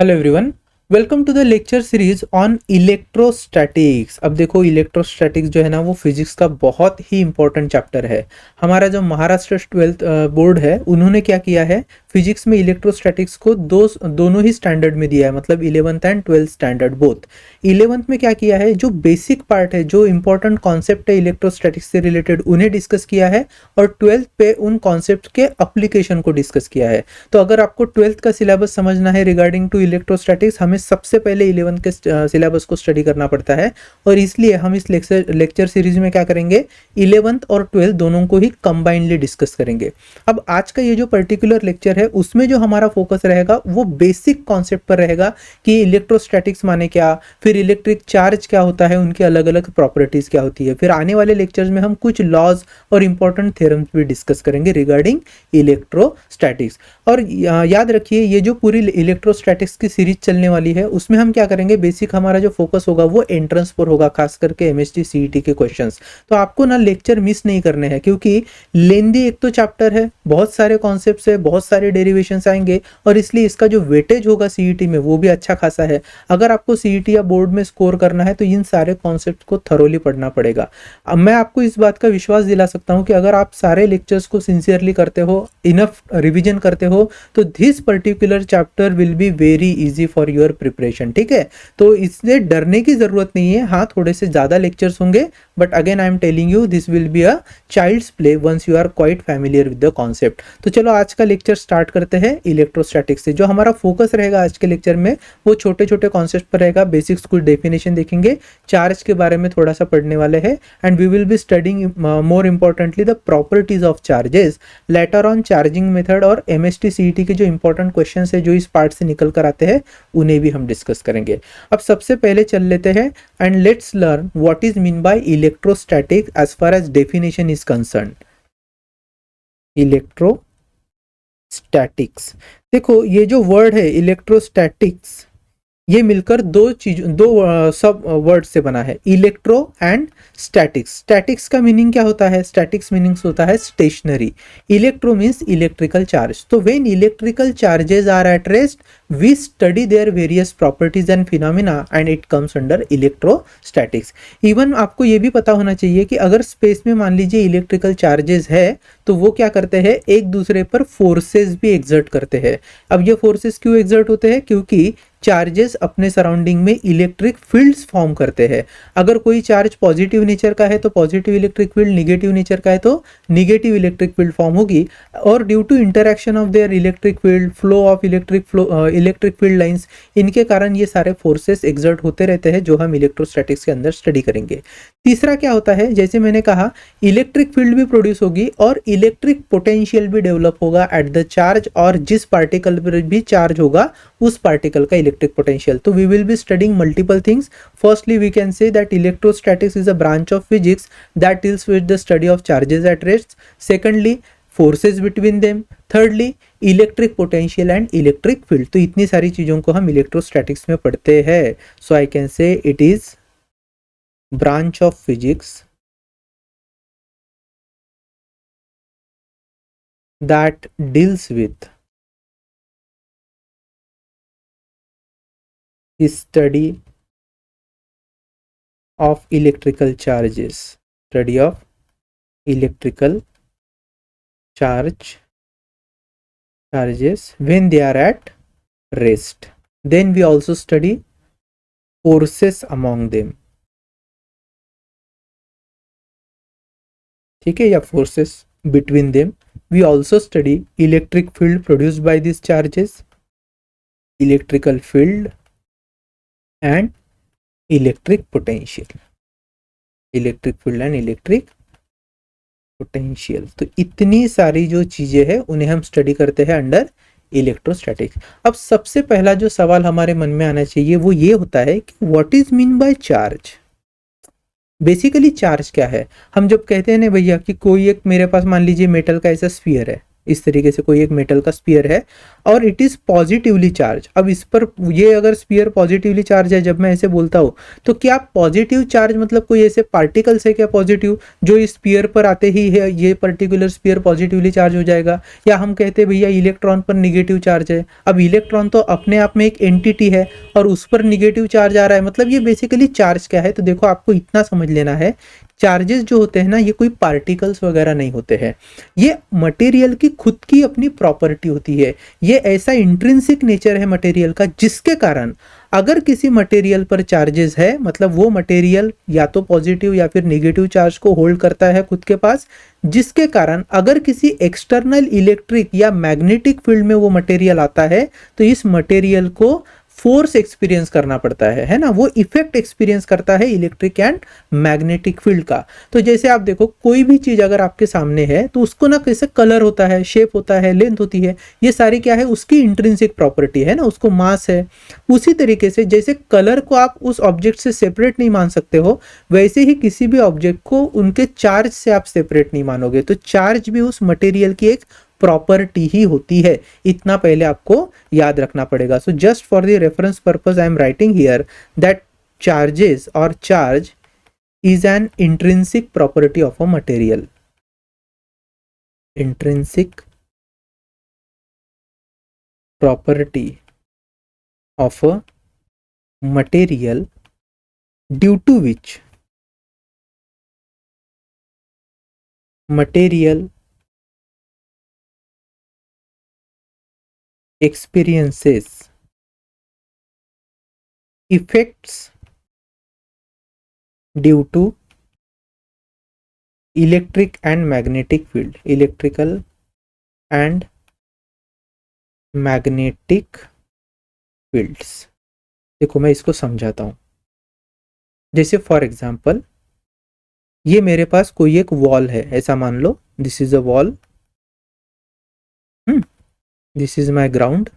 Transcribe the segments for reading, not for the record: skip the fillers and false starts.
Hello everyone, welcome to the lecture series on electrostatics. अब देखो, electrostatics जो है ना वो फिजिक्स का बहुत ही इंपॉर्टेंट चैप्टर है। हमारा जो महाराष्ट्र 12th बोर्ड है उन्होंने क्या किया है, फिजिक्स में इलेक्ट्रोस्टैटिक्स को दोनों ही स्टैंडर्ड में दिया है, मतलब 11th and 12th standard both. 11th में क्या किया है, जो बेसिक पार्ट है, जो इंपॉर्टेंट कॉन्सेप्ट है इलेक्ट्रोस्टैटिक्स से रिलेटेड उन्हें डिस्कस किया है, और 12th पे उन कॉन्सेप्ट के अप्लीकेशन को डिस्कस किया है। तो अगर आपको 12th का सिलेबस समझना है रिगार्डिंग टू इलेक्ट्रोस्टैटिक्स, हमें सबसे पहले 11th के सिलेबस को स्टडी करना पड़ता है, और इसलिए हम इस लेक्चर सीरीज में क्या करेंगे, 11th और 12th दोनों को ही कंबाइनली डिस्कस करेंगे। अब आज का ये जो पर्टिकुलर लेक्चर है उसमें जो हमारा फोकस रहेगा वो बेसिक कॉन्सेप्ट पर रहेगा कि इलेक्ट्रोस्टैटिक्स माने क्या, फिर इलेक्ट्रिक चार्ज क्या होता है, उनकी अलग अलग प्रॉपर्टीज क्या होती है। फिर आने वाले लेक्चर्स में हम कुछ लॉज और इंपॉर्टेंट थ्योरम्स भी डिस्कस करेंगे रिगार्डिंग इलेक्ट्रोस्टैटिक्स। और याद रखिए, ये जो पूरी इलेक्ट्रोस्टैटिक्स की सीरीज चलने वाली है उसमें हम क्या करेंगे, बेसिक हमारा जो फोकस होगा वो एंट्रेंस पर होगा, खास करके एमएसटी सीईटी के क्वेश्चंस। तो आपको ना लेक्चर मिस नहीं करने हैं, क्योंकि लेंदी एक तो चैप्टर है, बहुत सारे कॉन्सेप्ट्स है, बहुत सारे डेरिवेशंस आएंगे, और इसलिए इसका जो वेटेज होगा सीईटी में वो भी अच्छा खासा है। अगर आपको सीईटी या बोर्ड में स्कोर करना है तो इन सारे कॉन्सेप्ट को थरोली पढ़ना पड़ेगा। अब मैं आपको इस बात का विश्वास दिला सकता हूं कि अगर आप सारे लेक्चर्स को सिंसियरली करते हो, इनफ रिवीजन करते हो, तो this particular chapter will be very easy for your preparation. ठीक है, तो इससे डरने की जरूरत नहीं है। हाँ, थोड़े से ज्यादा लेक्चर्स होंगे, but again I am telling you this will be a child's play once you are quite familiar with the concept. तो चलो आज का लेक्चर स्टार्ट करते हैं इलेक्ट्रोस्टैटिक्स से। जो हमारा फोकस रहेगा आज के लेक्चर में वो छोटे छोटे कॉन्सेप्ट पर रहेगा। बेसिक्स कुछ डेफिनेशन देखेंगे, चार्ज के बारे में थोड़ा सा पढ़ने वाले हैं, and we will be studying more importantly the properties of charges. Later on charging method और एमएसटी सीईटी के जो इंपॉर्टेंट क्वेश्चन है जो इस पार्ट से निकल कर आते हैं उन्हें भी हम डिस्कस करेंगे। अब सबसे पहले चल लेते हैं and let's learn what is mean by electrostatic as far as definition is concern. Electrostatics, देखो ये जो वर्ड है इलेक्ट्रोस्टैटिक्स, ये मिलकर दो सब वर्ड से बना है, इलेक्ट्रो एंड स्टैटिक्स। स्टैटिक्स का मीनिंग क्या होता है, स्टैटिक्स मीनिंग्स होता है stationary. Electro means electrical charge. तो when electrical charges are at rest we study their various properties and phenomena and it comes under electrostatics. Even आपको ये भी पता होना चाहिए कि अगर स्पेस में मान लीजिए इलेक्ट्रिकल चार्जेस है तो वो क्या करते हैं, एक दूसरे पर फोर्सेस भी एक्सर्ट करते हैं। अब ये फोर्सेस क्यों एक्सर्ट होते हैं, क्योंकि चार्जेस अपने सराउंडिंग में इलेक्ट्रिक फील्ड्स फॉर्म करते हैं। अगर कोई चार्ज पॉजिटिव नेचर का है तो positive electric field, negative nature का है तो निगेटिव इलेक्ट्रिक फील्ड फॉर्म होगी, और due to interaction of their electric field, flow of electric field lines, इनके कारण ये सारे फोर्सेस एक्सर्ट होते रहते हैं, जो हम इलेक्ट्रोस्टैटिक्स के अंदर स्टडी करेंगे। तीसरा क्या होता है, जैसे मैंने कहा, इलेक्ट्रिक फील्ड भी प्रोड्यूस होगी और इलेक्ट्रिक पोटेंशियल भी डेवलप होगा एट द चार्ज, और जिस पार्टिकल पर भी चार्ज होगा उस पार्टिकल का इलेक्ट्रिक पोटेंशियल। तो we will be studying multiple things. Firstly we can say that electrostatics is a branch of physics that deals with the study of charges at rest. Secondly, forces between them. Thirdly, electric potential and electric field. तो इतनी सारी चीजों को हम electrostatics में पढ़ते हैं। So I can say it is branch of physics that deals with study of electrical charges, study of electrical charges when they are at rest. Then we also study forces among them, ठीक है, या forces between them. We also study electric field produced by these charges, electrical field and electric potential. Electric field and electric potential. तो इतनी सारी जो चीजें हैं उन्हें हम स्टडी करते हैं अंडर इलेक्ट्रोस्टैटिक्स। अब सबसे पहला जो सवाल हमारे मन में आना चाहिए वो ये होता है कि what is mean by charge. Basically charge क्या है। हम जब कहते हैं ना भैया कि कोई एक, मेरे पास मान लीजिए मेटल का ऐसा स्फीयर है, इस तरीके से कोई एक मेटल का स्फीयर है और इट इज पॉजिटिवली चार्ज। अब इस पर ये अगर स्फीयर पॉजिटिवली चार्ज है, जब मैं ऐसे बोलता हूँ तो क्या पॉजिटिव चार्ज मतलब कोई ऐसे पार्टिकल्स है क्या पॉजिटिव जो इस स्फीयर पर आते ही है ये पर्टिकुलर स्फीयर पॉजिटिवली चार्ज हो जाएगा? या हम कहते हैं भैया इलेक्ट्रॉन पर निगेटिव चार्ज है। अब इलेक्ट्रॉन तो अपने आप में एक एंटिटी है और उस पर निगेटिव चार्ज आ रहा है, मतलब ये बेसिकली चार्ज क्या है? तो देखो आपको इतना समझ लेना है, चार्जेस जो होते हैं ना ये कोई पार्टिकल्स वगैरह नहीं होते हैं, ये मटेरियल की खुद की अपनी प्रॉपर्टी होती है। ये ऐसा इंट्रिंसिक नेचर है मटेरियल का जिसके कारण अगर किसी मटेरियल पर चार्जेस है मतलब वो मटेरियल या तो पॉजिटिव या फिर नेगेटिव चार्ज को होल्ड करता है खुद के पास, जिसके कारण अगर किसी एक्सटर्नल इलेक्ट्रिक या मैग्नेटिक फील्ड में वो मटेरियल आता है तो इस मटेरियल को फोर्स एक्सपीरियंस करना पड़ता है ना, वो इफेक्ट एक्सपीरियंस करता है इलेक्ट्रिक एंड मैग्नेटिक फील्ड का। तो जैसे आप देखो कोई भी चीज अगर आपके सामने है तो उसको ना कैसे कलर होता है, शेप होता है, लेंथ होती है, ये सारी क्या है उसकी इंट्रिंसिक प्रॉपर्टी है ना, उसको मास है। उसी तरीके से जैसे कलर को आप उस ऑब्जेक्ट से सेपरेट नहीं मान सकते हो, वैसे ही किसी भी ऑब्जेक्ट को उनके चार्ज से आप सेपरेट नहीं मानोगे। तो चार्ज भी उस मटेरियल की एक प्रॉपर्टी ही होती है, इतना पहले आपको याद रखना पड़ेगा। So just for the reference purpose I am writing here that charges और charge is an intrinsic property of a material. Intrinsic property of a material due to which material experiences effects due to electric and magnetic field, electrical and magnetic fields। देखो मैं इसको समझाता हूं, जैसे for example ये मेरे पास कोई एक वॉल है, ऐसा मान लो this is a wall, this is my ground.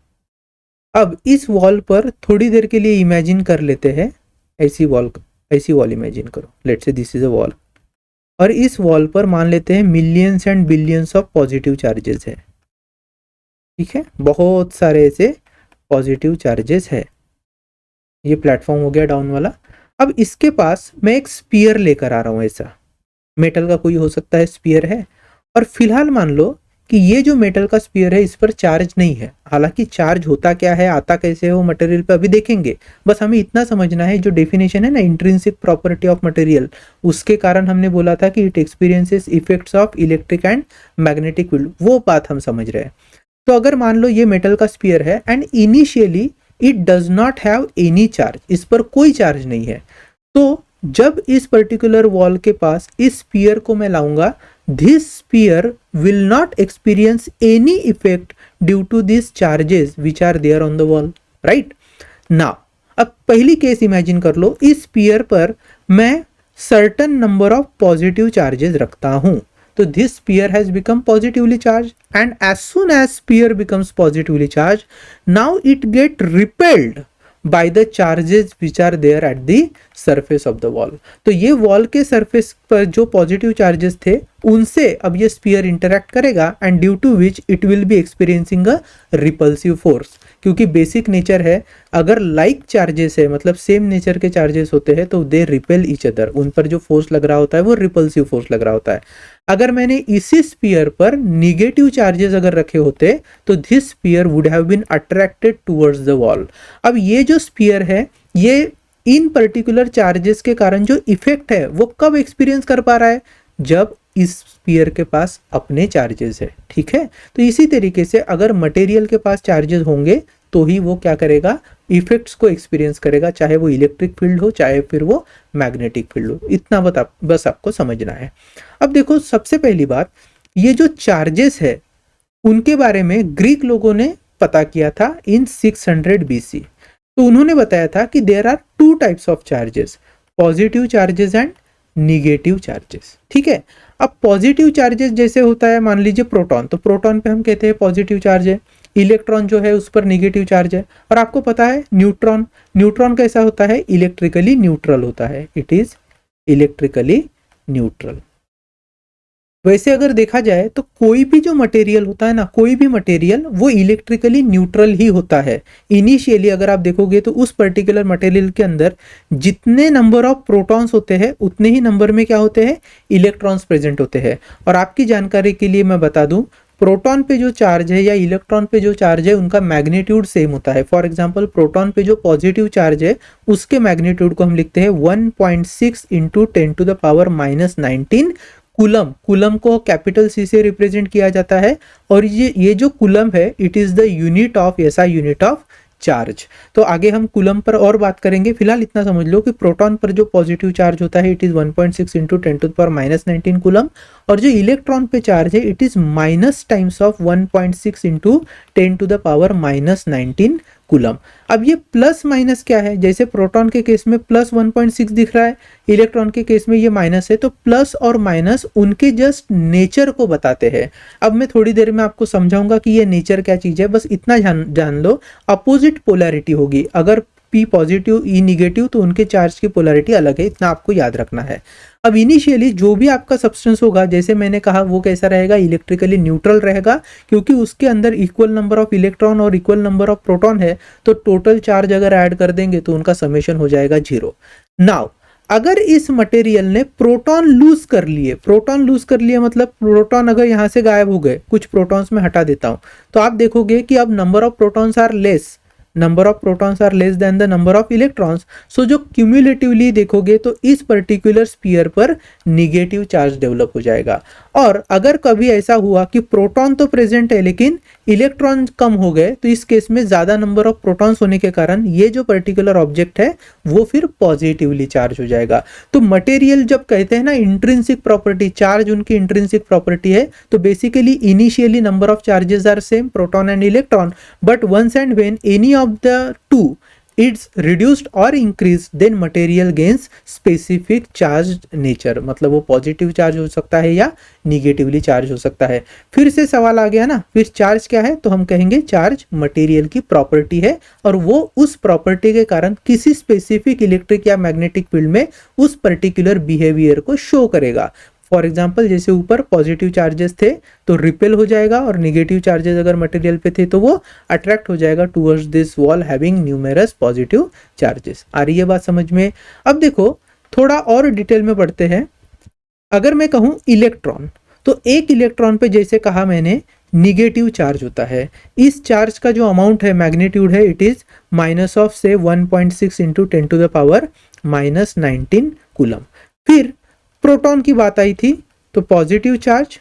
अब इस वॉल पर थोड़ी देर के लिए इमेजिन कर लेते हैं, ऐसी वॉल इमेजिन करो, let's say this is a wall, और इस वॉल पर मान लेते हैं millions and billions of positive charges है, ठीक है, बहुत सारे ऐसे पॉजिटिव चार्जेस है। ये प्लेटफॉर्म हो गया डाउन वाला। अब इसके पास मैं एक स्पीयर लेकर आ रहा हूं, ऐसा मेटल का कोई हो सकता है स्पीयर है, और फिलहाल मान लो कि ये जो मेटल का स्पीयर है इस पर चार्ज नहीं है। हालांकि चार्ज होता क्या है, आता कैसे है वो मटेरियल पे अभी देखेंगे, बस हमें इतना समझना है जो डेफिनेशन है ना इंट्रिंसिक प्रॉपर्टी ऑफ मटेरियल, उसके कारण हमने बोला था कि it experiences effects of electric and magnetic field, वो बात हम समझ रहे हैं। तो अगर मान लो ये मेटल का स्पीयर है and initially it does not have any charge, इस पर कोई चार्ज नहीं है, तो जब इस पर्टिकुलर वॉल के पास इस स्पीयर को मैं लाऊंगा, this sphere will not experience any effect due to these charges which are there on the wall, right? Now, अब पहली केस इमेजिन कर लो, इस स्पीयर पर मैं certain number of positive charges रखता हूं, तो this sphere has become positively charged, and as soon as sphere becomes positively charged, now it get repelled by the charges which are there at the surface of the wall। तो ये wall के surface पर जो positive charges थे उनसे अब ये sphere interact करेगा, and due to which it will be experiencing a repulsive force, क्योंकि बेसिक नेचर है अगर लाइक चार्जेस है मतलब सेम नेचर के चार्जेस होते हैं तो दे रिपेल ईच अदर, उन पर जो फोर्स लग रहा होता है वो रिपल्सिव फोर्स लग रहा होता है। अगर मैंने इसी स्पीयर पर निगेटिव चार्जेस अगर रखे होते तो this sphere would have been attracted towards the wall. अब ये जो स्पीयर है ये इन पर्टिकुलर चार्जेस के कारण जो इफेक्ट है वो कब एक्सपीरियंस कर पा रहा है, जब इस स्पीयर के पास अपने चार्जेस है, ठीक है। तो इसी तरीके से अगर मटेरियल के पास चार्जेस होंगे तो ही वो क्या करेगा, इफेक्ट्स को एक्सपीरियंस करेगा, चाहे वो इलेक्ट्रिक फील्ड हो चाहे फिर वो मैग्नेटिक फील्ड हो। इतना बस आपको समझना है। अब देखो सबसे पहली बात, ये जो चार्जेस है उनके बारे में ग्रीक लोगों ने पता किया था इन 600 BC। तो उन्होंने बताया था कि there are 2 types of charges, positive charges and negative charges, ठीक है। अब पॉजिटिव चार्जेस जैसे होता है मान लीजिए प्रोटॉन, तो प्रोटॉन पे हम कहते हैं पॉजिटिव चार्ज है, इलेक्ट्रॉन जो है उस पर निगेटिव चार्ज है। और आपको पता है न्यूट्रॉन, न्यूट्रॉन कैसा होता है, इलेक्ट्रिकली न्यूट्रल होता है, इट इज इलेक्ट्रिकली न्यूट्रल। वैसे अगर देखा जाए तो कोई भी जो मटेरियल होता है ना, कोई भी मटेरियल वो इलेक्ट्रिकली न्यूट्रल ही होता है। इनिशियली अगर आप देखोगे तो उस पर्टिकुलर मटेरियल के अंदर जितने नंबर ऑफ प्रोटॉन्स होते हैं उतने ही नंबर में क्या होते हैं, इलेक्ट्रॉन्स प्रेजेंट होते हैं। और आपकी जानकारी के लिए मैं बता दूं, प्रोटॉन पे जो चार्ज है या इलेक्ट्रॉन पे जो चार्ज है उनका मैग्नीट्यूड सेम होता है। फॉर एग्जांपल प्रोटॉन पे जो पॉजिटिव चार्ज है उसके मैग्नीट्यूड को हम लिखते हैं 1.6 इंटू 10⁻⁻19 कूलम। कूलम को कैपिटल सी से रिप्रेजेंट किया जाता है और ये जो कूलम है it is the unit of ऐसा यूनिट ऑफ चार्ज। तो आगे हम कूलम पर और बात करेंगे, फिलहाल इतना समझ लो कि प्रोटॉन पर जो पॉजिटिव चार्ज होता है इट इज 1.6 इंटू 10⁻⁻19 कूलम, और जो इलेक्ट्रॉन पे चार्ज है it is minus times of 1.6 into 10⁻⁻19 coulomb. अब ये प्लस माइनस क्या है, जैसे प्रोटॉन के केस में प्लस 1.6 दिख रहा है, इलेक्ट्रॉन के केस में ये माइनस है, तो प्लस और माइनस उनके जस्ट नेचर को बताते हैं। अब मैं थोड़ी देर में आपको समझाऊंगा कि ये नेचर क्या चीज है, बस इतना जान लो। अपोजिट पोलैरिटी होगी, अगर P पॉजिटिव E निगेटिव तो उनके चार्ज की पोलैरिटी अलग है, इतना आपको याद रखना है। अब इनिशियली जो भी आपका सब्सटेंस होगा, जैसे मैंने कहा, वो कैसा रहेगा, इलेक्ट्रिकली न्यूट्रल रहेगा, क्योंकि उसके अंदर इक्वल नंबर ऑफ इलेक्ट्रॉन और इक्वल नंबर ऑफ प्रोटॉन है, तो टोटल चार्ज अगर ऐड कर देंगे तो उनका समेशन हो जाएगा 0। नाउ अगर इस मटेरियल ने प्रोटॉन लूज कर लिए, प्रोटॉन लूज कर लिए मतलब प्रोटॉन अगर यहाँ से गायब हो गए, कुछ प्रोटॉन्स में हटा देता हूं, तो आप देखोगे कि अब number of protons are less, number of protons are less than the number of electrons. So जो क्यूमुलेटिवली देखोगे तो इस पर्टिकुलर स्फीयर पर निगेटिव चार्ज डेवलप हो जाएगा। और अगर कभी ऐसा हुआ कि प्रोटॉन तो प्रेजेंट है लेकिन इलेक्ट्रॉन कम हो गए, तो इस केस में ज्यादा नंबर ऑफ प्रोटॉन्स होने के कारण ये जो पर्टिकुलर ऑब्जेक्ट है वो फिर पॉजिटिवली चार्ज हो जाएगा। तो मटेरियल जब कहते हैं ना इंट्रिंसिक प्रॉपर्टी, चार्ज उनकी इंट्रिंसिक प्रॉपर्टी है, तो basically initially number of charges are same, proton and electron, but once and when any of the two it's reduced or increased then material gains specific charged nature, मतलब वो positive charge हो सकता है या negatively charge हो सकता है। फिर से सवाल आ गया ना, फिर चार्ज क्या है, तो हम कहेंगे चार्ज मटेरियल की प्रॉपर्टी है और वो उस प्रॉपर्टी के कारण किसी स्पेसिफिक इलेक्ट्रिक या मैग्नेटिक फील्ड में उस पर्टिकुलर बिहेवियर को शो करेगा। फॉर एग्जाम्पल जैसे ऊपर पॉजिटिव चार्जेस थे तो रिपेल हो जाएगा, और निगेटिव चार्जेस अगर मटेरियल पे थे तो वो अट्रैक्ट हो जाएगा towards this wall having numerous positive charges. आ रही है बात समझ में? अब देखो थोड़ा और डिटेल में बढ़ते हैं। अगर मैं कहूं इलेक्ट्रॉन, तो एक इलेक्ट्रॉन पे जैसे कहा मैंने निगेटिव चार्ज होता है, इस चार्ज का जो अमाउंट है, मैग्नीट्यूड है, इट इज माइनस ऑफ से 1.6 इंटू 10⁻⁻19 कूलम। फिर प्रोटॉन की बात आई थी, तो positive charge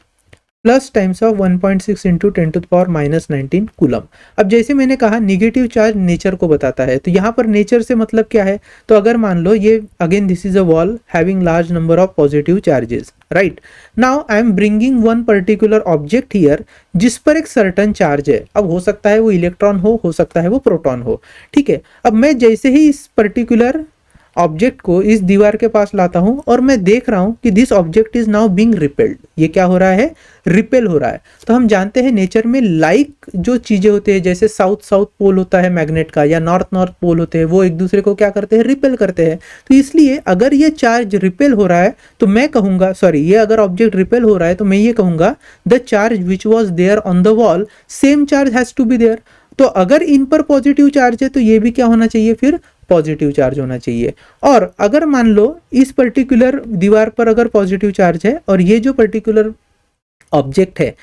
plus times of 1.6 into 10⁻⁻19 coulomb. अब जैसे मैंने कहा निगेटिव चार्ज नेचर को बताता है, तो यहाँ पर नेचर से मतलब क्या है, तो अगर मान लो ये again this is a wall having large number of positive charges, right. Now I am bringing one particular object here जिस पर एक सर्टन चार्ज है। अब हो सकता है वो इलेक्ट्रॉन हो सकता है वो प्रोटॉन हो, ठीक है। अब मैं जैसे ही इस पर्टिकुलर ऑब्जेक्ट को इस दीवार के पास लाता हूं और मैं देख रहा हूं कि this object is now being repelled, ये क्या हो रहा है, रिपेल हो रहा है। तो हम जानते हैं नेचर में लाइक जो चीजें होती है, जैसे साउथ साउथ पोल होता है मैग्नेट का, या नॉर्थ नॉर्थ पोल होते हैं, वो एक दूसरे को क्या करते हैं, रिपेल करते हैं। तो इसलिए अगर ये चार्ज रिपेल हो रहा है तो मैं कहूंगा, सॉरी, ये अगर ऑब्जेक्ट रिपेल हो रहा है तो मैं ये कहूंगा the charge which was there on the wall same charge has to be there. तो अगर इन पर पॉजिटिव चार्ज है तो ये भी क्या होना चाहिए, फिर पॉजिटिव चार्ज होना चाहिए। और अगर मान लो इस पर्टिकुलर दीवार पर अगर पॉजिटिव चार्ज है और ये जो पर्टिकुलर ऑब्जेक्ट है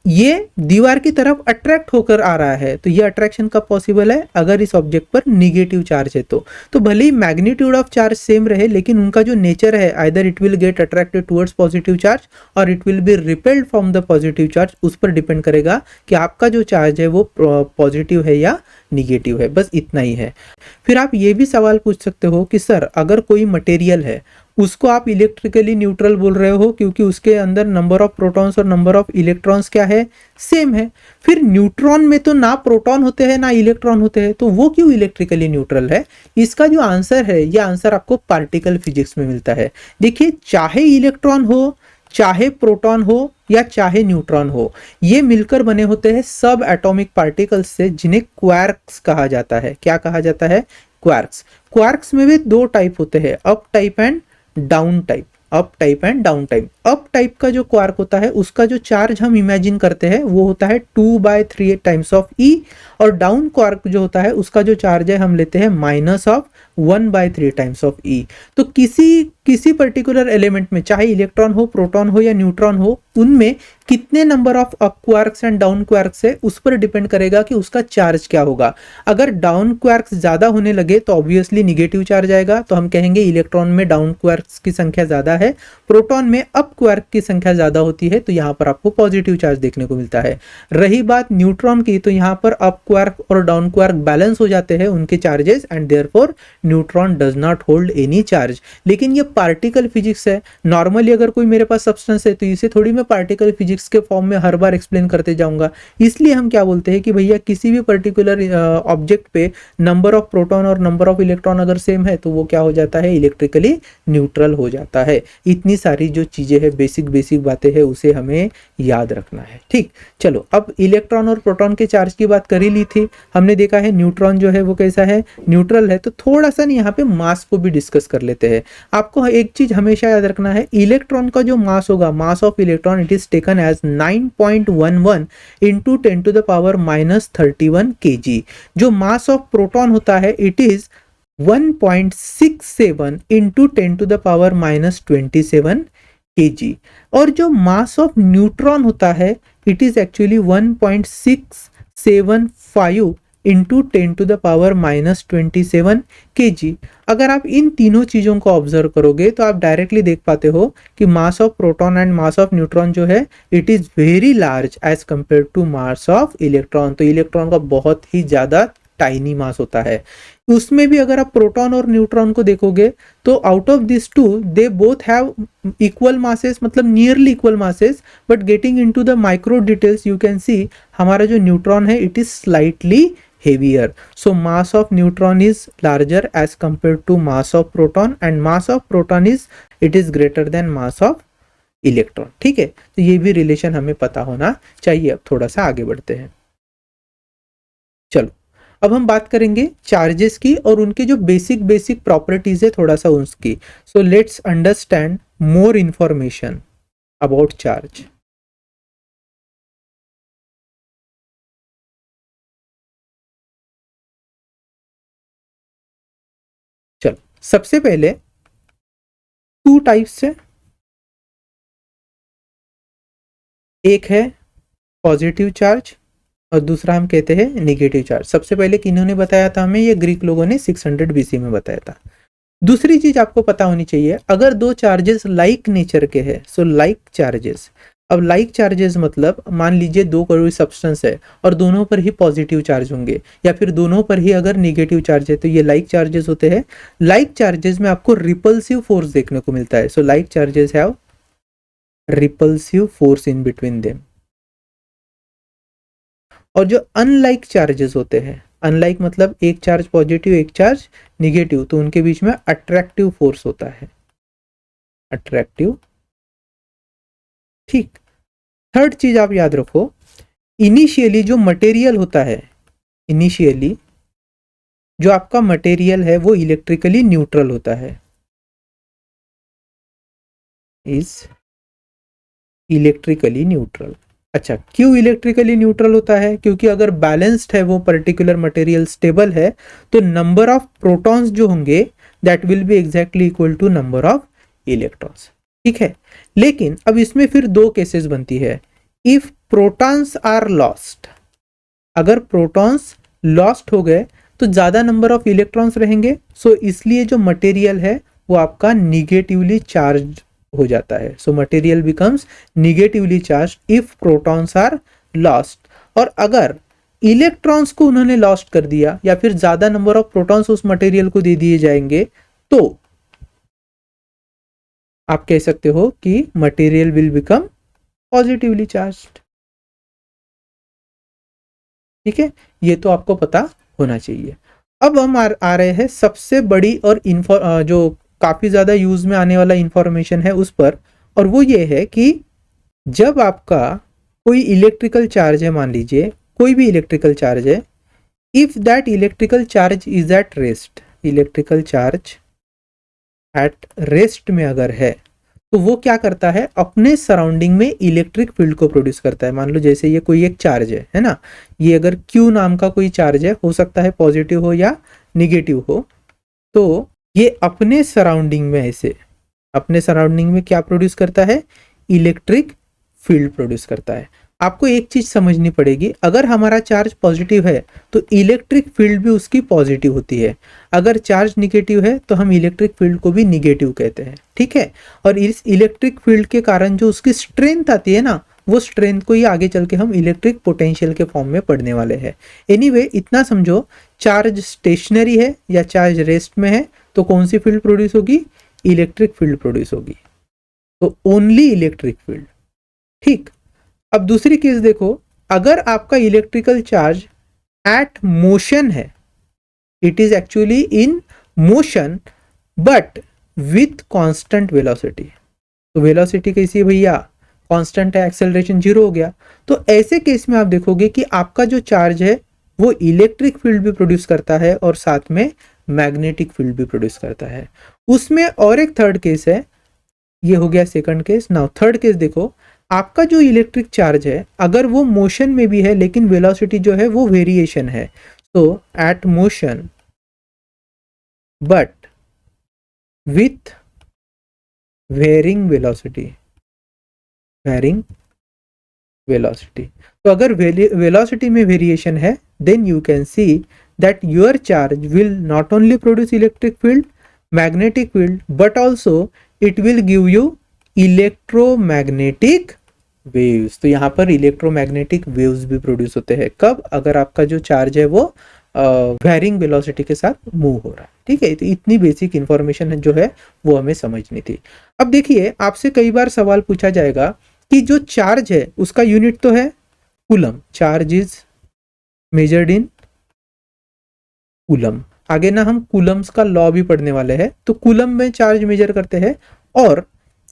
ये दीवार की तरफ अट्रैक्ट होकर आ रहा है, तो ये अट्रैक्शन कब पॉसिबल है, अगर इस ऑब्जेक्ट पर निगेटिव चार्ज है तो भले ही मैग्नीट्यूड ऑफ चार्ज सेम रहे लेकिन उनका जो नेचर है, either it will get attracted towards positive charge और it will be repelled from the positive charge. उस पर डिपेंड करेगा कि आपका जो चार्ज है वो पॉजिटिव है या निगेटिव है, बस इतना ही है। फिर आप ये भी सवाल पूछ सकते हो कि सर अगर कोई मटेरियल है उसको आप इलेक्ट्रिकली न्यूट्रल बोल रहे हो क्योंकि उसके अंदर नंबर ऑफ प्रोटॉन्स और नंबर ऑफ इलेक्ट्रॉन्स क्या है, सेम है, फिर न्यूट्रॉन में तो ना प्रोटॉन होते हैं ना इलेक्ट्रॉन होते हैं, तो वो क्यों इलेक्ट्रिकली न्यूट्रल है? इसका जो आंसर है, ये आंसर आपको पार्टिकल फिजिक्स में मिलता है। देखिए, चाहे इलेक्ट्रॉन हो, चाहे प्रोटॉन हो या चाहे न्यूट्रॉन हो, ये मिलकर बने होते हैं सब एटॉमिक पार्टिकल्स से, जिन्हें क्वार्क्स कहा जाता है। क्या कहा जाता है? क्वार्क्स। क्वार्क्स में भी दो टाइप होते हैं, up type and down type, up type and down type. Up type का जो क्वार्क होता है उसका जो चार्ज हम इमेजिन करते हैं वो होता है 2/3 टाइम्स ऑफ ई, और डाउन क्वार्क जो होता है उसका जो चार्ज है हम लेते हैं -1/3 टाइम्स ऑफ ई। तो किसी पर्टिकुलर एलिमेंट में, चाहे इलेक्ट्रॉन हो, प्रोटॉन हो या न्यूट्रॉन हो, उनमें कितने number of up quarks and down quarks है उस पर डिपेंड करेगा कि उसका चार्ज क्या होगा। अगर डाउन क्वार्क्स ज्यादा होने लगे तो ऑब्वियसली निगेटिव चार्ज आएगा, तो हम कहेंगे इलेक्ट्रॉन में डाउन क्वार्क्स की संख्या ज्यादा है। प्रोटॉन में अप क्वार्क की संख्या ज्यादा होती है तो यहाँ पर आपको पॉजिटिव चार्ज देखने को मिलता है। रही बात न्यूट्रॉन की, तो यहाँ पर अप क्वार्क और डाउन क्वार्क बैलेंस हो जाते हैं उनके charges, and therefore neutron does not hold any charge. लेकिन ये पार्टिकल फिजिक्स है। नॉर्मली अगर कोई मेरे पास सब्सटेंस है तो इसे थोड़ी मैं पार्टिकल फिजिक्स के फॉर्म में हर बार एक्सप्लेन करते जाऊंगा। इसलिए हम क्या बोलते हैं कि भैया किसी भी पर्टिकुलर ऑब्जेक्ट पे नंबर ऑफ प्रोटॉन और नंबर ऑफ इलेक्ट्रॉन अगर सेम है तो वो क्या हो जाता है, इलेक्ट्रिकली न्यूट्रल हो जाता है। इतनी सारी जो चीजें हैं, बेसिक बातें हैं, उसे हमें याद रखना है। ठीक, चलो अब इलेक्ट्रॉन और प्रोटॉन के चार्ज की बात कर ही ली थी, हमने देखा है न्यूट्रॉन जो है वो कैसा है, न्यूट्रल है। तो थोड़ा सा यहाँ पे मास को भी डिस्कस कर लेते हैं। आपको एक चीज हमेशा याद रखना है, इलेक्ट्रॉन का जो मास होगा, mass of electron, it is taken as 9.11 into 10⁻31 kg। जो मास ऑफ प्रोटॉन होता है इट इज 1.67 इंटू 10⁻27 kg, और जो मास ऑफ न्यूट्रॉन होता है it is actually 1.675 into 10⁻27 kg। अगर आप इन तीनों चीजों को ऑब्जर्व करोगे तो आप डायरेक्टली देख पाते हो कि mass of proton and mass of neutron जो है it is very large as compare to mass of electron. तो इलेक्ट्रॉन का बहुत ही ज्यादा टाइनी मास होता है। उसमें भी अगर आप प्रोटॉन और न्यूट्रॉन को देखोगे तो out of this two they both have equal masses, मतलब nearly equal masses, but getting into the micro details you can see हमारा जो न्यूट्रॉन है it is slightly heavier. So mass of neutron is larger as compared to mass of proton, and mass of proton is greater than mass of electron. ठीक है, तो ये भी relation हमें पता होना चाहिए। अब थोड़ा सा आगे बढ़ते हैं। चलो अब हम बात करेंगे चार्जेस की और उनके जो बेसिक प्रॉपर्टीज है थोड़ा सा उसकी। सो let's understand more information about charge. चलो सबसे पहले टू टाइप्स है, एक है पॉजिटिव चार्ज और दूसरा हम कहते हैं नेगेटिव चार्ज। सबसे पहले किन्होंने बताया था हमें, ये ग्रीक लोगों ने 600 BC में बताया था। दूसरी चीज आपको पता होनी चाहिए, अगर दो चार्जेस लाइक नेचर के हैं, सो लाइक चार्जेस। अब लाइक चार्जेस मतलब मान लीजिए दो कोई सब्सटेंस है और दोनों पर ही पॉजिटिव चार्ज होंगे या फिर दोनों पर ही अगर नेगेटिव चार्ज है तो ये लाइक चार्जेस होते हैं। लाइक चार्जेस में आपको रिपल्सिव फोर्स देखने को मिलता है। So like charges have repulsive force in between them. और जो अनलाइक चार्जेस होते हैं, अनलाइक मतलब एक चार्ज पॉजिटिव एक चार्ज निगेटिव, तो उनके बीच में अट्रैक्टिव फोर्स होता है, अट्रैक्टिव। ठीक, थर्ड चीज आप याद रखो, इनिशियली जो मटेरियल होता है, इनिशियली जो आपका मटेरियल है वो इलेक्ट्रिकली न्यूट्रल होता है, इज इलेक्ट्रिकली न्यूट्रल। अच्छा, क्यों इलेक्ट्रिकली न्यूट्रल होता है? क्योंकि अगर बैलेंस्ड है वो पर्टिकुलर मटेरियल, स्टेबल है, तो नंबर ऑफ प्रोटॉन्स जो होंगे that will be exactly equal to number of electrons. ठीक है, लेकिन अब इसमें फिर दो केसेस बनती है। इफ प्रोटॉन्स आर लॉस्ट, अगर प्रोटॉन्स लॉस्ट हो गए तो ज्यादा नंबर ऑफ इलेक्ट्रॉन्स रहेंगे, सो इसलिए जो मटेरियल है वो आपका निगेटिवली चार्ज हो जाता है। So material becomes negatively charge if protons are lost. और अगर इलेक्ट्रॉन्स को उन्होंने लॉस्ट कर दिया या फिर ज्यादा नंबर ऑफ प्रोटॉन्स उस मटेरियल को दे दिए जाएंगे तो आप कह सकते हो कि material will become positively charged. ठीक है, ये तो आपको पता होना चाहिए। अब हम आ रहे हैं सबसे बड़ी और जो काफी ज्यादा यूज में आने वाला इंफॉर्मेशन है उस पर, और वो ये है कि जब आपका कोई इलेक्ट्रिकल चार्ज है, मान लीजिए कोई भी इलेक्ट्रिकल चार्ज है, if that electrical charge is at rest, electrical charge at rest में अगर है तो वो क्या करता है, अपने सराउंडिंग में इलेक्ट्रिक फील्ड को प्रोड्यूस करता है। मान लो जैसे ये कोई एक चार्ज है ना, ये अगर Q नाम का कोई चार्ज है, हो सकता है पॉजिटिव हो या निगेटिव हो, तो ये अपने सराउंडिंग में ऐसे अपने सराउंडिंग में क्या प्रोड्यूस करता है, इलेक्ट्रिक फील्ड प्रोड्यूस करता है। आपको एक चीज समझनी पड़ेगी, अगर हमारा चार्ज पॉजिटिव है तो इलेक्ट्रिक फील्ड भी उसकी पॉजिटिव होती है, अगर चार्ज निगेटिव है तो हम इलेक्ट्रिक फील्ड को भी निगेटिव कहते हैं, ठीक है। और इस इलेक्ट्रिक फील्ड के कारण जो उसकी स्ट्रेंथ आती है ना, वो स्ट्रेंथ को ही आगे चल के हम इलेक्ट्रिक पोटेंशियल के फॉर्म में पढ़ने वाले हैं। एनीवे, इतना समझो, चार्ज स्टेशनरी है या चार्ज रेस्ट में है तो कौन सी फील्ड प्रोड्यूस होगी, इलेक्ट्रिक फील्ड प्रोड्यूस होगी, तो ओनली इलेक्ट्रिक फील्ड, ठीक। अब दूसरी केस देखो, अगर आपका इलेक्ट्रिकल चार्ज एट मोशन है, it is actually in motion but with constant velocity, तो वेलोसिटी कैसी है भैया, कांस्टेंट है, एक्सेलरेशन 0 हो गया। तो ऐसे केस में आप देखोगे कि आपका जो चार्ज है वो इलेक्ट्रिक फील्ड भी प्रोड्यूस करता है और साथ में मैग्नेटिक फील्ड भी प्रोड्यूस करता है। उसमें और एक थर्ड केस है, ये हो गया second case. Now third case देखो, आपका जो इलेक्ट्रिक चार्ज है अगर वो मोशन में भी है लेकिन वेलोसिटी जो है वो वेरिएशन है, तो at motion but with varying velocity, varying velocity, तो अगर वेलोसिटी में वेरिएशन है then you can see that your charge will not only produce electric field, magnetic field, but also it will give you electromagnetic waves. तो यहाँ पर electromagnetic waves भी produce होते हैं, कब, अगर आपका जो चार्ज है वो वेरिंग वेलोसिटी के साथ मूव हो रहा है, ठीक है। तो इतनी बेसिक इंफॉर्मेशन जो है वो हमें समझनी थी। अब देखिए, आपसे कई बार सवाल पूछा जाएगा कि जो चार्ज है उसका यूनिट तो है coulomb, charge is measured in coulomb. आगे ना हम कूलम्स का लॉ भी पढ़ने वाले हैं, तो कूलम में चार्ज मेजर करते हैं। और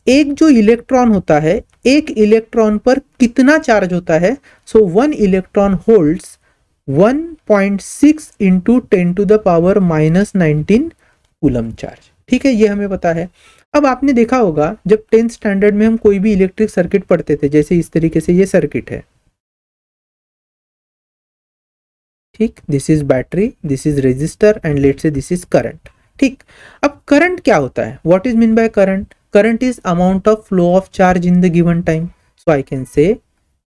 एक जो इलेक्ट्रॉन होता है, एक इलेक्ट्रॉन पर कितना चार्ज होता है, so one electron holds 1.6 into 10 to the power -19 coulomb charge, ठीक है, ये हमें पता है। अब आपने देखा होगा जब 10th स्टैंडर्ड में हम कोई भी इलेक्ट्रिक सर्किट पढ़ते थे, जैसे इस तरीके से ये सर्किट है, ठीक, this is battery, this is resistor and let's say this is current, ठीक। अब करंट क्या होता है, what is mean by current, current is amount of flow of charge in the given time. So I can say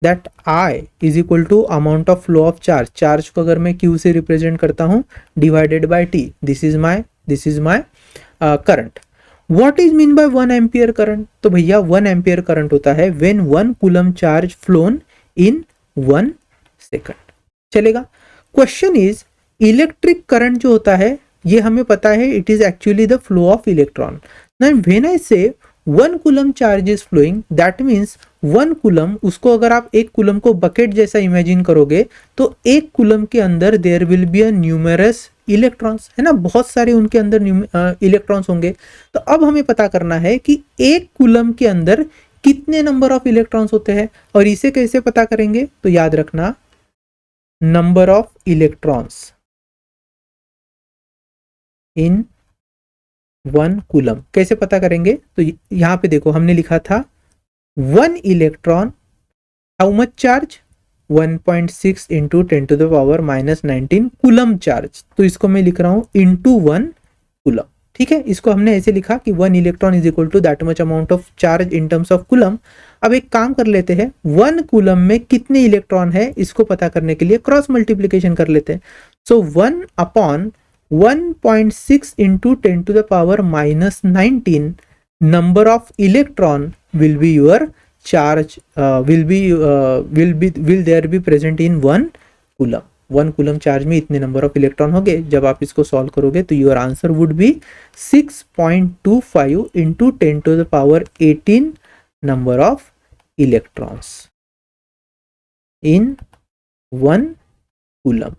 that I is equal to amount of flow of charge, charge को अगर मैं Q से represent करता हूं divided by T, this is my current. What is mean by 1 ampere current, तो भैया 1 ampere current होता है when 1 coulomb charge flown in 1 second, चलेगा। क्वेश्चन इज, इलेक्ट्रिक करंट जो होता है ये हमें पता है, it is actually the flow of electron. Now when I say 1 coulomb charge is flowing, that means 1 coulomb, उसको अगर आप एक कूलम को बकेट जैसा इमेजिन करोगे तो एक कूलम के अंदर there will be a numerous electrons, है ना, बहुत सारे उनके अंदर इलेक्ट्रॉन्स होंगे। तो अब हमें पता करना है कि एक कूलम के अंदर कितने नंबर ऑफ इलेक्ट्रॉन्स होते हैं, और इसे कैसे पता करेंगे, तो याद रखना, number of electrons in 1 coulomb कैसे पता करेंगे, तो यहां पे देखो हमने लिखा था 1 electron how much charge, 1.6 into 10 to the power -19 coulomb charge, तो इसको मैं लिख रहा हूं इंटू 1 कूलम, ठीक है। इसको हमने ऐसे लिखा कि 1 electron is equal to that much amount of charge in terms of coulomb. अब एक काम कर लेते हैं, 1 कूलम में कितने इलेक्ट्रॉन है इसको पता करने के लिए क्रॉस मल्टीप्लीकेशन कर लेते हैं। So 1 upon 1.6 into 10 to the power -19 number of electron will be your charge, will there be present in 1 coulomb। 1 coulomb charge में इतने नंबर ऑफ इलेक्ट्रॉन हो गए। जब आप इसको सॉल्व करोगे तो your answer would be 6.25 into 10 to the power 18 number of electrons in 1 coulomb,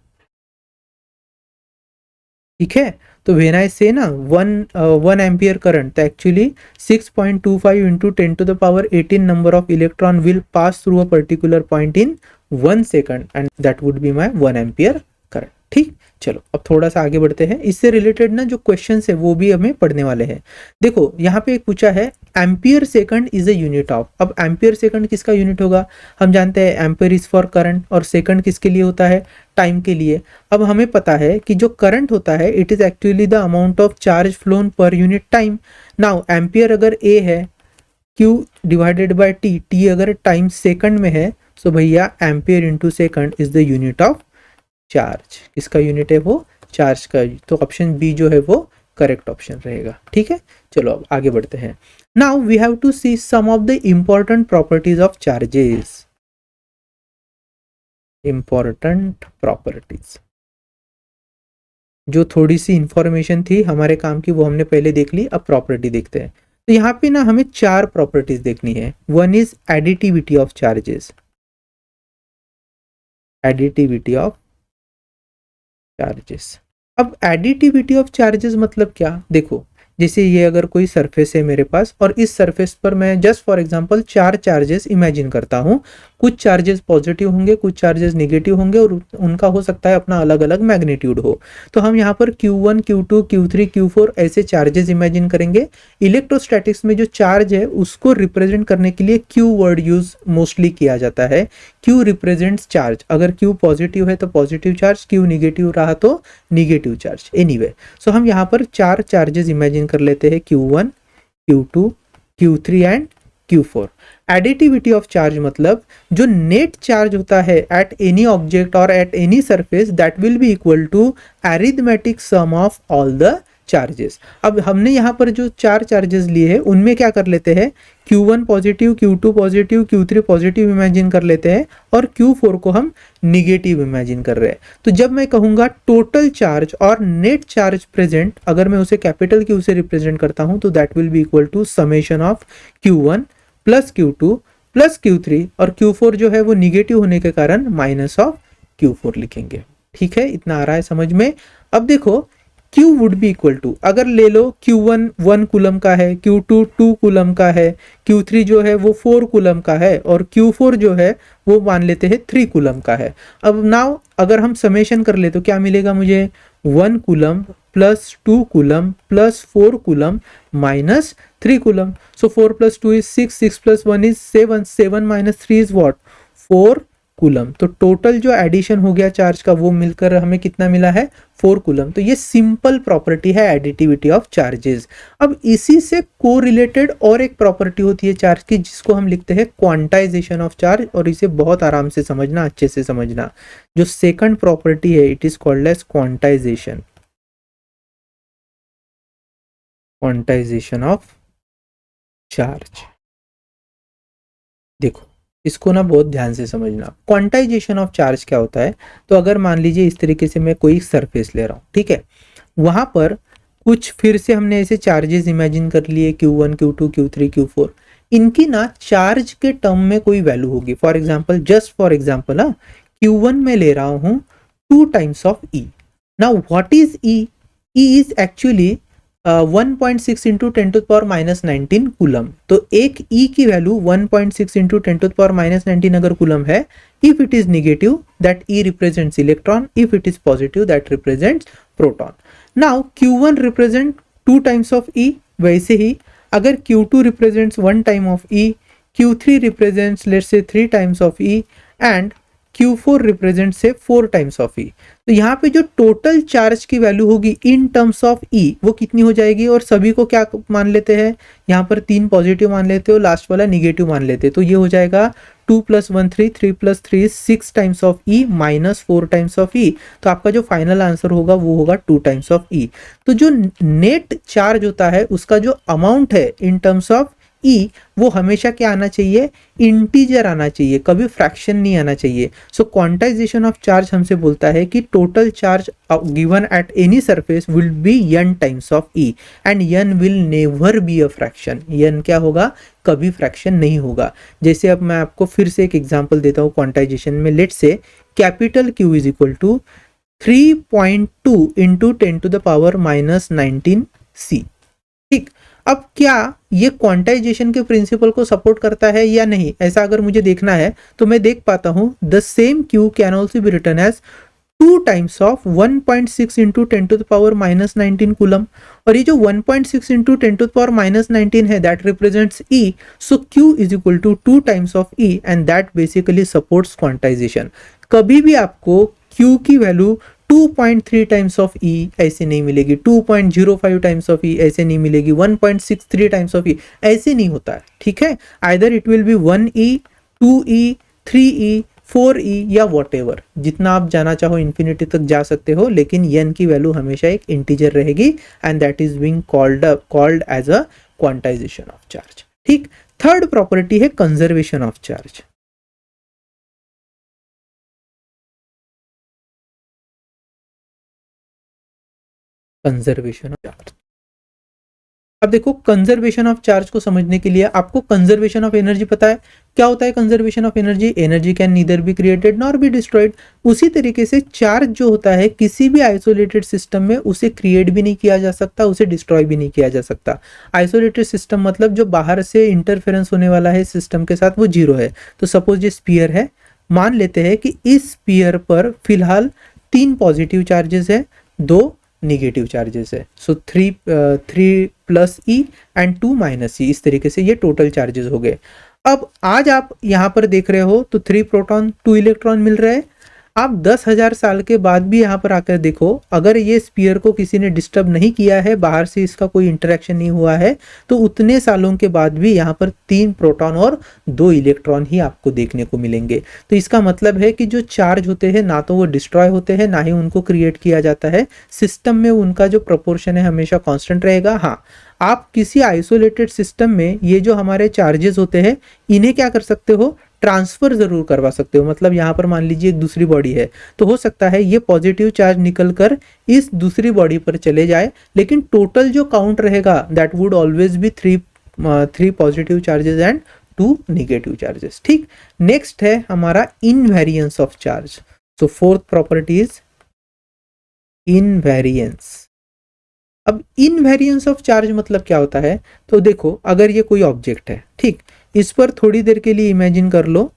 ठीक है। तो व्हेन आई से ना 1 एम्पियर करंट, तो actually 6.25 into 10 to the power 18 number of electron will pass through a particular point in 1 second and that would be my 1 ampere current, ठीक, चलो अब थोड़ा सा आगे बढ़ते हैं। इससे रिलेटेड ना जो क्वेश्चन है वो भी हमें पढ़ने वाले हैं। देखो यहाँ पे एक पूछा है ampere second is a unit of. अब एम्पियर सेकंड किसका यूनिट होगा? हम जानते हैं एम्पियर इज फॉर करंट और सेकंड किसके लिए होता है? टाइम के लिए। अब हमें पता है कि जो करंट होता है it is actually the amount of charge phloem per unit time. Now ampere अगर ए है, Q divided by T, T अगर टाइम सेकंड में है, सो भैया ampere into second is the unit of charge. किसका यूनिट है वो? चार्ज का। तो ऑप्शन बी जो है वो करेक्ट ऑप्शन रहेगा। ठीक है, चलो अब आगे बढ़ते हैं। Now we have to see some of the important properties of charges. Important properties, जो थोड़ी सी इंफॉर्मेशन थी हमारे काम की वो हमने पहले देख ली, अब प्रॉपर्टी देखते हैं। तो यहाँ पे ना हमें 4 प्रॉपर्टीज देखनी है। One is additivity of charges. Additivity of charges. अब एडिटिविटी ऑफ चार्जेस मतलब क्या? देखो जैसे ये अगर कोई सरफेस है मेरे पास और इस सरफेस पर मैं just for example 4 charges imagine करता हूँ। कुछ चार्जेस पॉजिटिव होंगे, कुछ चार्जेस नेगेटिव होंगे और उनका हो सकता है अपना अलग अलग मैग्नीट्यूड हो। तो हम यहाँ पर Q1, Q2, Q3, Q4 ऐसे चार्जेस इमेजिन करेंगे। इलेक्ट्रोस्टैटिक्स में जो चार्ज है उसको रिप्रेजेंट करने के लिए Q वर्ड यूज मोस्टली किया जाता है। Q represents charge. अगर Q पॉजिटिव है तो पॉजिटिव चार्ज, Q निगेटिव रहा तो निगेटिव चार्ज। एनीवे, सो हम यहाँ पर 4 चार्जेस इमेजिन कर लेते हैं, Q1, Q2, Q3 and Q4। Additivity of charge मतलब जो नेट चार्ज होता है एट एनी ऑब्जेक्ट और at any surface that will be equal to arithmetic sum of all the charges. अब हमने यहाँ पर जो 4 चार्जेस लिए हैं उनमें क्या कर लेते हैं, Q1 positive, Q2 positive, Q3 positive imagine कर लेते हैं और Q4 को हम निगेटिव इमेजिन कर रहे हैं। तो जब मैं कहूँगा टोटल चार्ज और नेट चार्ज प्रेजेंट, अगर मैं उसे कैपिटल Q से रिप्रेजेंट करता हूँ तो that will be equal to summation of Q1 plus Q2 plus Q3 और Q4 जो है वो निगेटिव होने के कारण माइनस ऑफ Q4 लिखेंगे। ठीक है, इतना आ रहा है समझ में? अब देखो Q would be equal to, अगर ले लो Q1 1 कूलम का है, Q2 2 कूलम का है, Q3 जो है वो 4 कूलम का है और Q4 जो है वो मान लेते हैं 3 कूलम का है। अब नाउ अगर हम समेशन कर ले तो क्या मिलेगा मुझे? 1 coulomb plus 2 coulomb plus 4 coulomb minus 3 coulomb. So 4 plus 2 is 6, 6 plus 1 is 7, 7 minus 3 is what? 4 coulomb. तो टोटल जो एडिशन हो गया चार्ज का वो मिलकर हमें कितना मिला है? 4 कूलम। तो ये सिंपल प्रॉपर्टी है एडिटिविटी ऑफ चार्जेस। अब इसी से को रिलेटेड और एक प्रॉपर्टी होती है चार्ज की जिसको हम लिखते हैं क्वांटाइजेशन ऑफ चार्ज, और इसे बहुत आराम से समझना, अच्छे से समझना। जो सेकंड प्रॉपर्टी है it is called as quantization. Quantization of charge. देखो इसको ना बहुत ध्यान से समझना। क्वांटाइजेशन ऑफ चार्ज क्या होता है? तो अगर मान लीजिए इस तरीके से मैं कोई सरफेस ले रहा हूँ, ठीक है, वहां पर कुछ फिर से हमने ऐसे चार्जेस इमेजिन कर लिए Q1, Q2, Q3, Q4। इनकी ना चार्ज के टर्म में कोई वैल्यू होगी। For example, just for example ना, Q1 में ले रहा हूँ 2 times of E। Now what is E? E is actually 1.6 into 10 to power minus 19 coulomb. तो एक E की value 1.6 into 10 to power minus 19 अगर कूलम है, if it is negative that E represents electron, if it is positive that represents proton. Now Q1 represent 2 times of E, वैसे ही अगर Q2 represents 1 time of E, Q3 represents let's say 3 times of E and Q4 represent से 4 times of E। तो यहाँ पे जो total charge की value होगी इन terms of E वो कितनी हो जाएगी? और सभी को क्या मान लेते हैं? यहाँ पर 3 पॉजिटिव मान लेते हो, लास्ट वाला निगेटिव मान लेते हैं। तो ये हो जाएगा 2 + 1 3, 3 + 3 6 times of E minus 4 times of E। तो आपका जो फाइनल आंसर होगा वो होगा 2 टाइम्स ऑफ E। तो जो नेट चार्ज होता है उसका जो अमाउंट है इन टर्म्स ऑफ E वो हमेशा क्या आना चाहिए? इंटीजर आना चाहिए, कभी फ्रैक्शन नहीं आना चाहिए। सो क्वांटाइजेशन ऑफ चार्ज हमसे बोलता है कि total charge given at any surface will be n times of E and n will never be a fraction. n क्या होगा? कभी फ्रैक्शन नहीं होगा। जैसे अब मैं आपको फिर से एक एग्जांपल देता हूँ क्वांटाइजेशन में। Let's say capital Q is equal to 3.2 into 10 to the power minus 19 C। ठीक, अब क्या ये क्वांटाइजेशन के प्रिंसिपल को सपोर्ट करता है या नहीं, ऐसा अगर मुझे देखना है तो मैं देख पाता हूं the same Q can also be written as 2 times of 1.6 into 10⁻⁻19 coulomb, और ये जो 1.6 इंटू 10⁻⁻19 है that represents E, so Q is equal to 2 times of E and that basically supports quantization. कभी भी आपको Q की वैल्यू 2.3 टाइम्स ऑफ E ऐसे नहीं मिलेगी, 2.05 टाइम्स ऑफ E ऐसे नहीं मिलेगी, 1.63 टाइम्स ऑफ E ऐसे नहीं होता है, ठीक है। Either it will B 1E, 2E, 3E, 4E या वॉट एवर, जितना आप जाना चाहो इन्फिनिटी तक जा सकते हो, लेकिन n की वैल्यू हमेशा एक इंटीजर रहेगी and that is being called as a quantization of charge. ठीक, थर्ड प्रॉपर्टी है conservation of charge. Conservation of charge, अब देखो कंजर्वेशन ऑफ चार्ज को समझने के लिए आपको कंजर्वेशन ऑफ एनर्जी पता है। क्या होता है conservation of energy? Energy can neither be created nor be destroyed. उसी तरीके से चार्ज जो होता है किसी भी आइसोलेटेड सिस्टम में उसे क्रिएट भी नहीं किया जा सकता, उसे डिस्ट्रॉय भी नहीं किया जा सकता। आइसोलेटेड सिस्टम मतलब जो बाहर से इंटरफेरेंस होने वाला है सिस्टम के साथ वो जीरो है। तो सपोज ये स्फीयर है, मान लेते हैं कि इस स्फीयर पर फिलहाल 3 पॉजिटिव चार्जेस है, 2 निगेटिव चार्जेस है। सो 3 प्लस ई एंड 2 माइनस ई, इस तरीके से ये टोटल चार्जेस हो गए। अब आज आप यहाँ पर देख रहे हो तो 3 प्रोटॉन 2 इलेक्ट्रॉन मिल रहे हैं। आप 10,000 साल के बाद भी यहाँ पर आकर देखो, अगर ये स्फीयर को किसी ने डिस्टर्ब नहीं किया है, बाहर से इसका कोई इंटरेक्शन नहीं हुआ है, तो उतने सालों के बाद भी यहाँ पर 3 प्रोटॉन और 2 इलेक्ट्रॉन ही आपको देखने को मिलेंगे। तो इसका मतलब है कि जो चार्ज होते हैं ना तो वो डिस्ट्रॉय होते हैं ना ही उनको क्रिएट किया जाता है। सिस्टम में उनका जो प्रोपोर्शन है हमेशा कांस्टेंट रहेगा। हाँ, आप किसी आइसोलेटेड सिस्टम में ये जो हमारे चार्जेस होते हैं इन्हें क्या कर सकते हो, ट्रांसफर जरूर करवा सकते हो। मतलब यहाँ पर मान लीजिए एक दूसरी बॉडी है, तो हो सकता है ये पॉजिटिव चार्ज निकलकर इस दूसरी बॉडी पर चले जाए, लेकिन टोटल जो काउंट रहेगा that would always be 3 positive charges and 2 negative charges. ठीक, नेक्स्ट है हमारा invariance of charge. So fourth property is invariance. अब इनवेरिएंस ऑफ चार्ज मतलब क्या होता है? तो देखो, अगर ये कोई ऑब्जेक्ट है, ठीक, इस पर थोड़ी देर के लिए इमेजिन कर लो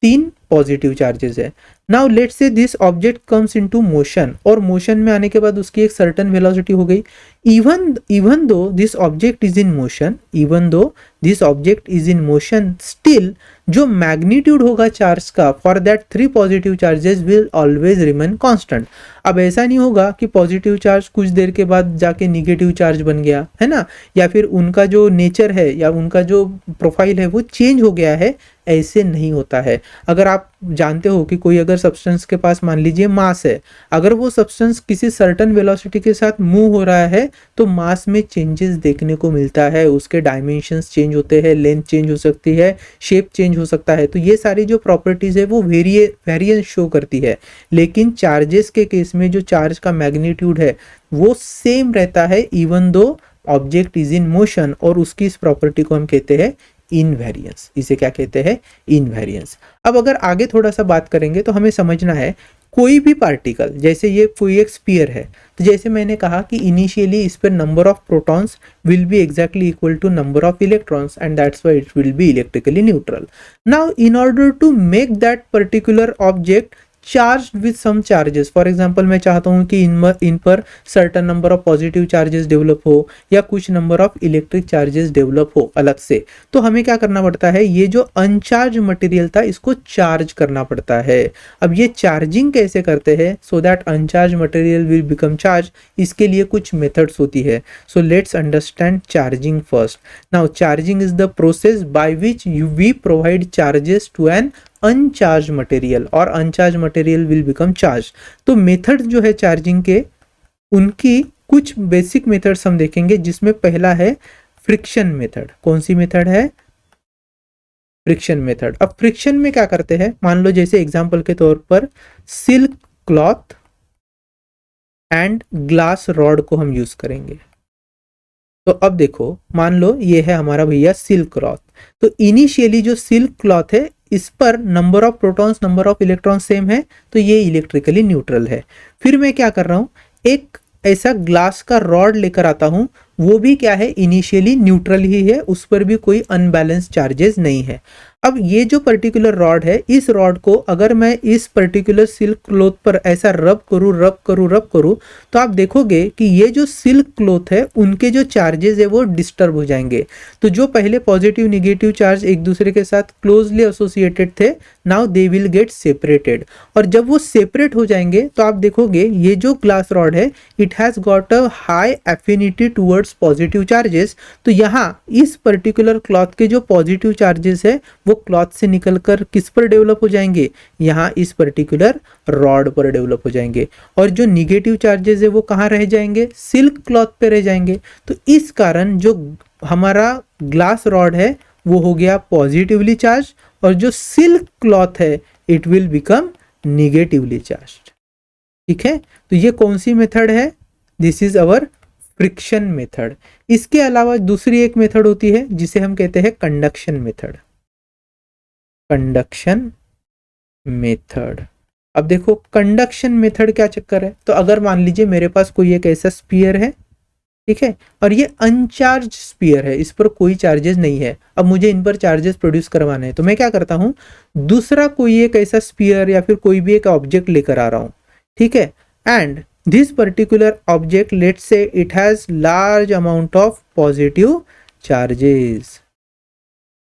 3 पॉजिटिव चार्जेस है। Now let's say this object comes into motion, और मोशन में आने के बाद उसकी एक सर्टेन वेलोसिटी हो गई। Even though this object is in motion, even though this object is in motion, still जो मैग्नीट्यूड होगा चार्ज का for that 3 positive charges will always remain constant. अब ऐसा नहीं होगा कि पॉजिटिव चार्ज कुछ देर के बाद जाके निगेटिव चार्ज बन गया है ना, या फिर उनका जो नेचर है या उनका जो प्रोफाइल है वो चेंज हो गया है, ऐसे नहीं होता है। अगर आप जानते हो कि कोई अगर सब्सटेंस के पास मान लीजिए मास है, अगर वो सब्सटेंस किसी सर्टेन वेलोसिटी के साथ मूव हो रहा है तो मास में चेंजेस देखने को मिलता है, उसके डायमेंशंस चेंज होते हैं, लेंथ चेंज हो सकती है, शेप चेंज हो सकता है। तो ये सारी जो प्रॉपर्टीज है वो वेरिएंस शो करती है। लेकिन चार्जेस के केस में जो चार्ज का मैग्नीट्यूड है वो सेम रहता है even though object is in motion, और उसकी इस प्रॉपर्टी को हम कहते हैं इनवेरिएंस। इसे क्या कहते हैं? इनवेरिएंस। अब अगर आगे थोड़ा सा बात करेंगे तो हमें समझना है कोई भी पार्टिकल, जैसे ये कोई एक स्फीयर है, तो जैसे मैंने कहा कि इनिशियली इस पर number of protons will be exactly equal to number of electrons and that's why it will be electrically neutral. Now in order to make that particular object charged with some charges, for example मैं चाहता हूं कि इन पर certain number of positive charges develop हो या कुछ number of electric charges develop हो अलग से, तो हमें क्या करना पड़ता है, ये जो अनचार्ज मटेरियल था इसको चार्ज करना पड़ता है। अब ये चार्जिंग कैसे करते हैं so that uncharge material will become charge, इसके लिए कुछ मेथड्स होती है। So let's understand charging first. Now charging is the process by which we provide charges to an uncharge material और uncharge material will become charge. तो method जो है charging के, उनकी कुछ बेसिक मेथड्स हम देखेंगे, जिसमें पहला है फ्रिक्शन मेथड। कौन सी मेथड है? Friction method. अब फ्रिक्शन में क्या करते हैं, मान लो जैसे एग्जांपल के तौर पर silk cloth and glass rod को हम यूज करेंगे। तो अब देखो, मान लो ये है हमारा भैया सिल्क क्लॉथ, तो इनिशियली जो सिल्क क्लॉथ है इस पर number of protons number of electron same है, तो ये इलेक्ट्रिकली न्यूट्रल है। फिर मैं क्या कर रहा हूं, एक ऐसा ग्लास का रॉड लेकर आता हूं, वो भी क्या है, इनिशियली न्यूट्रल ही है, उस पर भी कोई अनबैलेंस चार्जेस नहीं है। अब ये जो पर्टिकुलर रॉड है, इस रॉड को अगर मैं इस पर्टिकुलर सिल्क क्लॉथ पर ऐसा रब करूँ तो आप देखोगे कि ये जो सिल्क क्लॉथ है उनके जो चार्जेस है वो डिस्टर्ब हो जाएंगे। तो जो पहले पॉजिटिव निगेटिव चार्ज एक दूसरे के साथ क्लोजली एसोसिएटेड थे, now they will get separated. और जब वो सेपरेट हो जाएंगे तो आप देखोगे ये जो ग्लास रॉड है it has got a high affinity towards positive charges. तो यहाँ इस पर्टिकुलर क्लॉथ के जो पॉजिटिव चार्जेस है वो क्लॉथ से निकलकर किस पर डेवलप हो जाएंगे, यहाँ इस पर्टिकुलर रॉड पर डेवलप हो जाएंगे। और जो निगेटिव चार्जेस है वो कहाँ रह जाएंगे, सिल्क क्लॉथ पे रह जाएंगे। तो इस कारण जो हमारा ग्लास रॉड है वो हो गया पॉजिटिवली चार्ज, और जो सिल्क क्लॉथ है it will become negatively charge. ठीक है, तो ये कौन सी मेथड है, this is our friction method. इसके अलावा दूसरी एक मेथड होती है जिसे हम कहते हैं कंडक्शन मेथड। कंडक्शन मेथड, अब देखो कंडक्शन मेथड क्या चक्कर है। तो अगर मान लीजिए मेरे पास कोई एक ऐसा स्फीयर है, ठीक है, और ये अनचार्ज स्फीयर है, इस पर कोई चार्जेस नहीं है। अब मुझे इन पर चार्जेस प्रोड्यूस करवाने हैं, तो मैं क्या करता हूँ, दूसरा कोई एक ऐसा स्फीयर या फिर कोई भी एक ऑब्जेक्ट लेकर आ रहा हूँ, ठीक है, and this particular object let's say it has large amount of positive charges,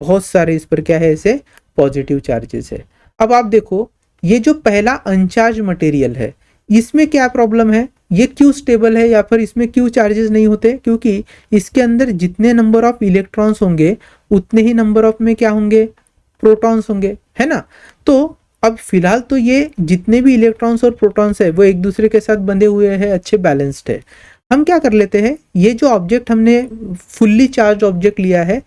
बहुत सारे इस पर क्या है, ऐसे पॉजिटिव चार्जेस है। अब आप देखो ये जो पहला अनचार्ज मटेरियल है इसमें क्या प्रॉब्लम है, ये क्यों स्टेबल है या फिर इसमें क्यों चार्जेस नहीं होते, क्योंकि इसके अंदर जितने नंबर ऑफ इलेक्ट्रॉन्स होंगे उतने ही नंबर ऑफ में क्या होंगे, प्रोटॉन्स होंगे, है ना। तो अब फिलहाल तो ये जितने भी इलेक्ट्रॉन्स और प्रोटॉन्स है वो एक दूसरे के साथ बंधे हुए हैं, अच्छे बैलेंस्ड है। हम क्या कर लेते हैं, ये जो ऑब्जेक्ट हमने फुल्ली चार्ज ऑब्जेक्ट लिया है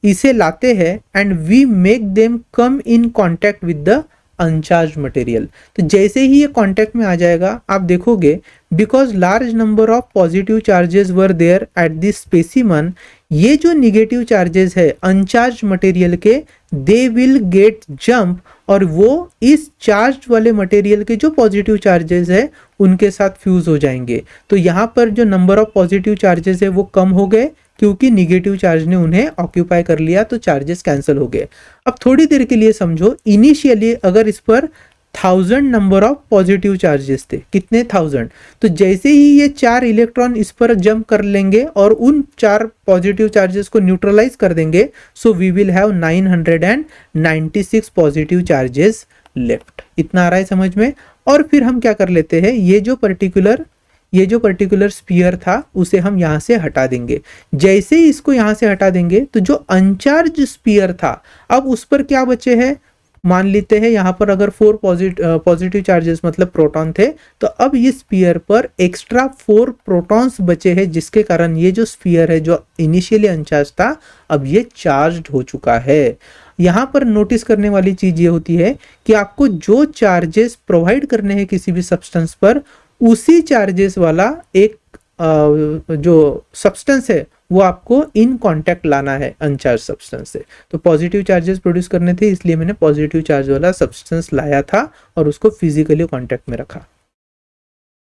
इसे लाते हैं and we make them come in contact with the uncharge material. तो जैसे ही ये कांटेक्ट में आ जाएगा आप देखोगे because large number of positive charges were there at this specimen, ये जो निगेटिव चार्जेस है अनचार्ज मटेरियल के दे विल गेट जंप, और वो इस चार्ज वाले मटेरियल के जो पॉजिटिव चार्जेस है उनके साथ फ्यूज हो जाएंगे। तो यहाँ पर जो नंबर ऑफ पॉजिटिव चार्जेस है वो कम हो गए क्योंकि निगेटिव चार्ज ने उन्हें ऑक्यूपाई कर लिया, तो चार्जेस कैंसिल हो गए। अब थोड़ी देर के लिए समझो, इनिशियली अगर इस पर 1000 नंबर ऑफ पॉजिटिव चार्जेस थे, कितने 1000, तो जैसे ही ये 4 इलेक्ट्रॉन इस पर जंप कर लेंगे और उन 4 पॉजिटिव चार्जेस को न्यूट्रलाइज कर देंगे, so we will have 996 positive charges left. इतना आ रहा है समझ में। और फिर हम क्या कर लेते हैं, ये जो पर्टिकुलर स्फीयर था उसे हम यहाँ से हटा देंगे। जैसे ही इसको यहाँ से हटा देंगे तो जो अनचार्ज स्फीयर था अब उस पर क्या बचे हैं, मान लेते हैं यहाँ पर अगर 4 पॉजिटिव चार्जेस मतलब प्रोटॉन थे, तो अब ये स्फीयर पर एक्स्ट्रा 4 प्रोटॉन्स बचे हैं, जिसके कारण ये जो स्फीयर है जो इनिशियली अनचार्ज था अब ये चार्ज्ड हो चुका है। यहाँ पर नोटिस करने वाली चीज ये होती है कि आपको जो चार्जेस प्रोवाइड करने हैं किसी भी सब्सटेंस पर, उसी चार्जेस वाला एक जो सब्सटेंस है वो आपको इन कांटेक्ट लाना है अनचार्ज सब्सटेंस से। तो पॉजिटिव चार्जेस प्रोड्यूस करने थे, इसलिए मैंने पॉजिटिव चार्ज वाला सब्सटेंस लाया था और उसको फिजिकली कांटेक्ट में रखा।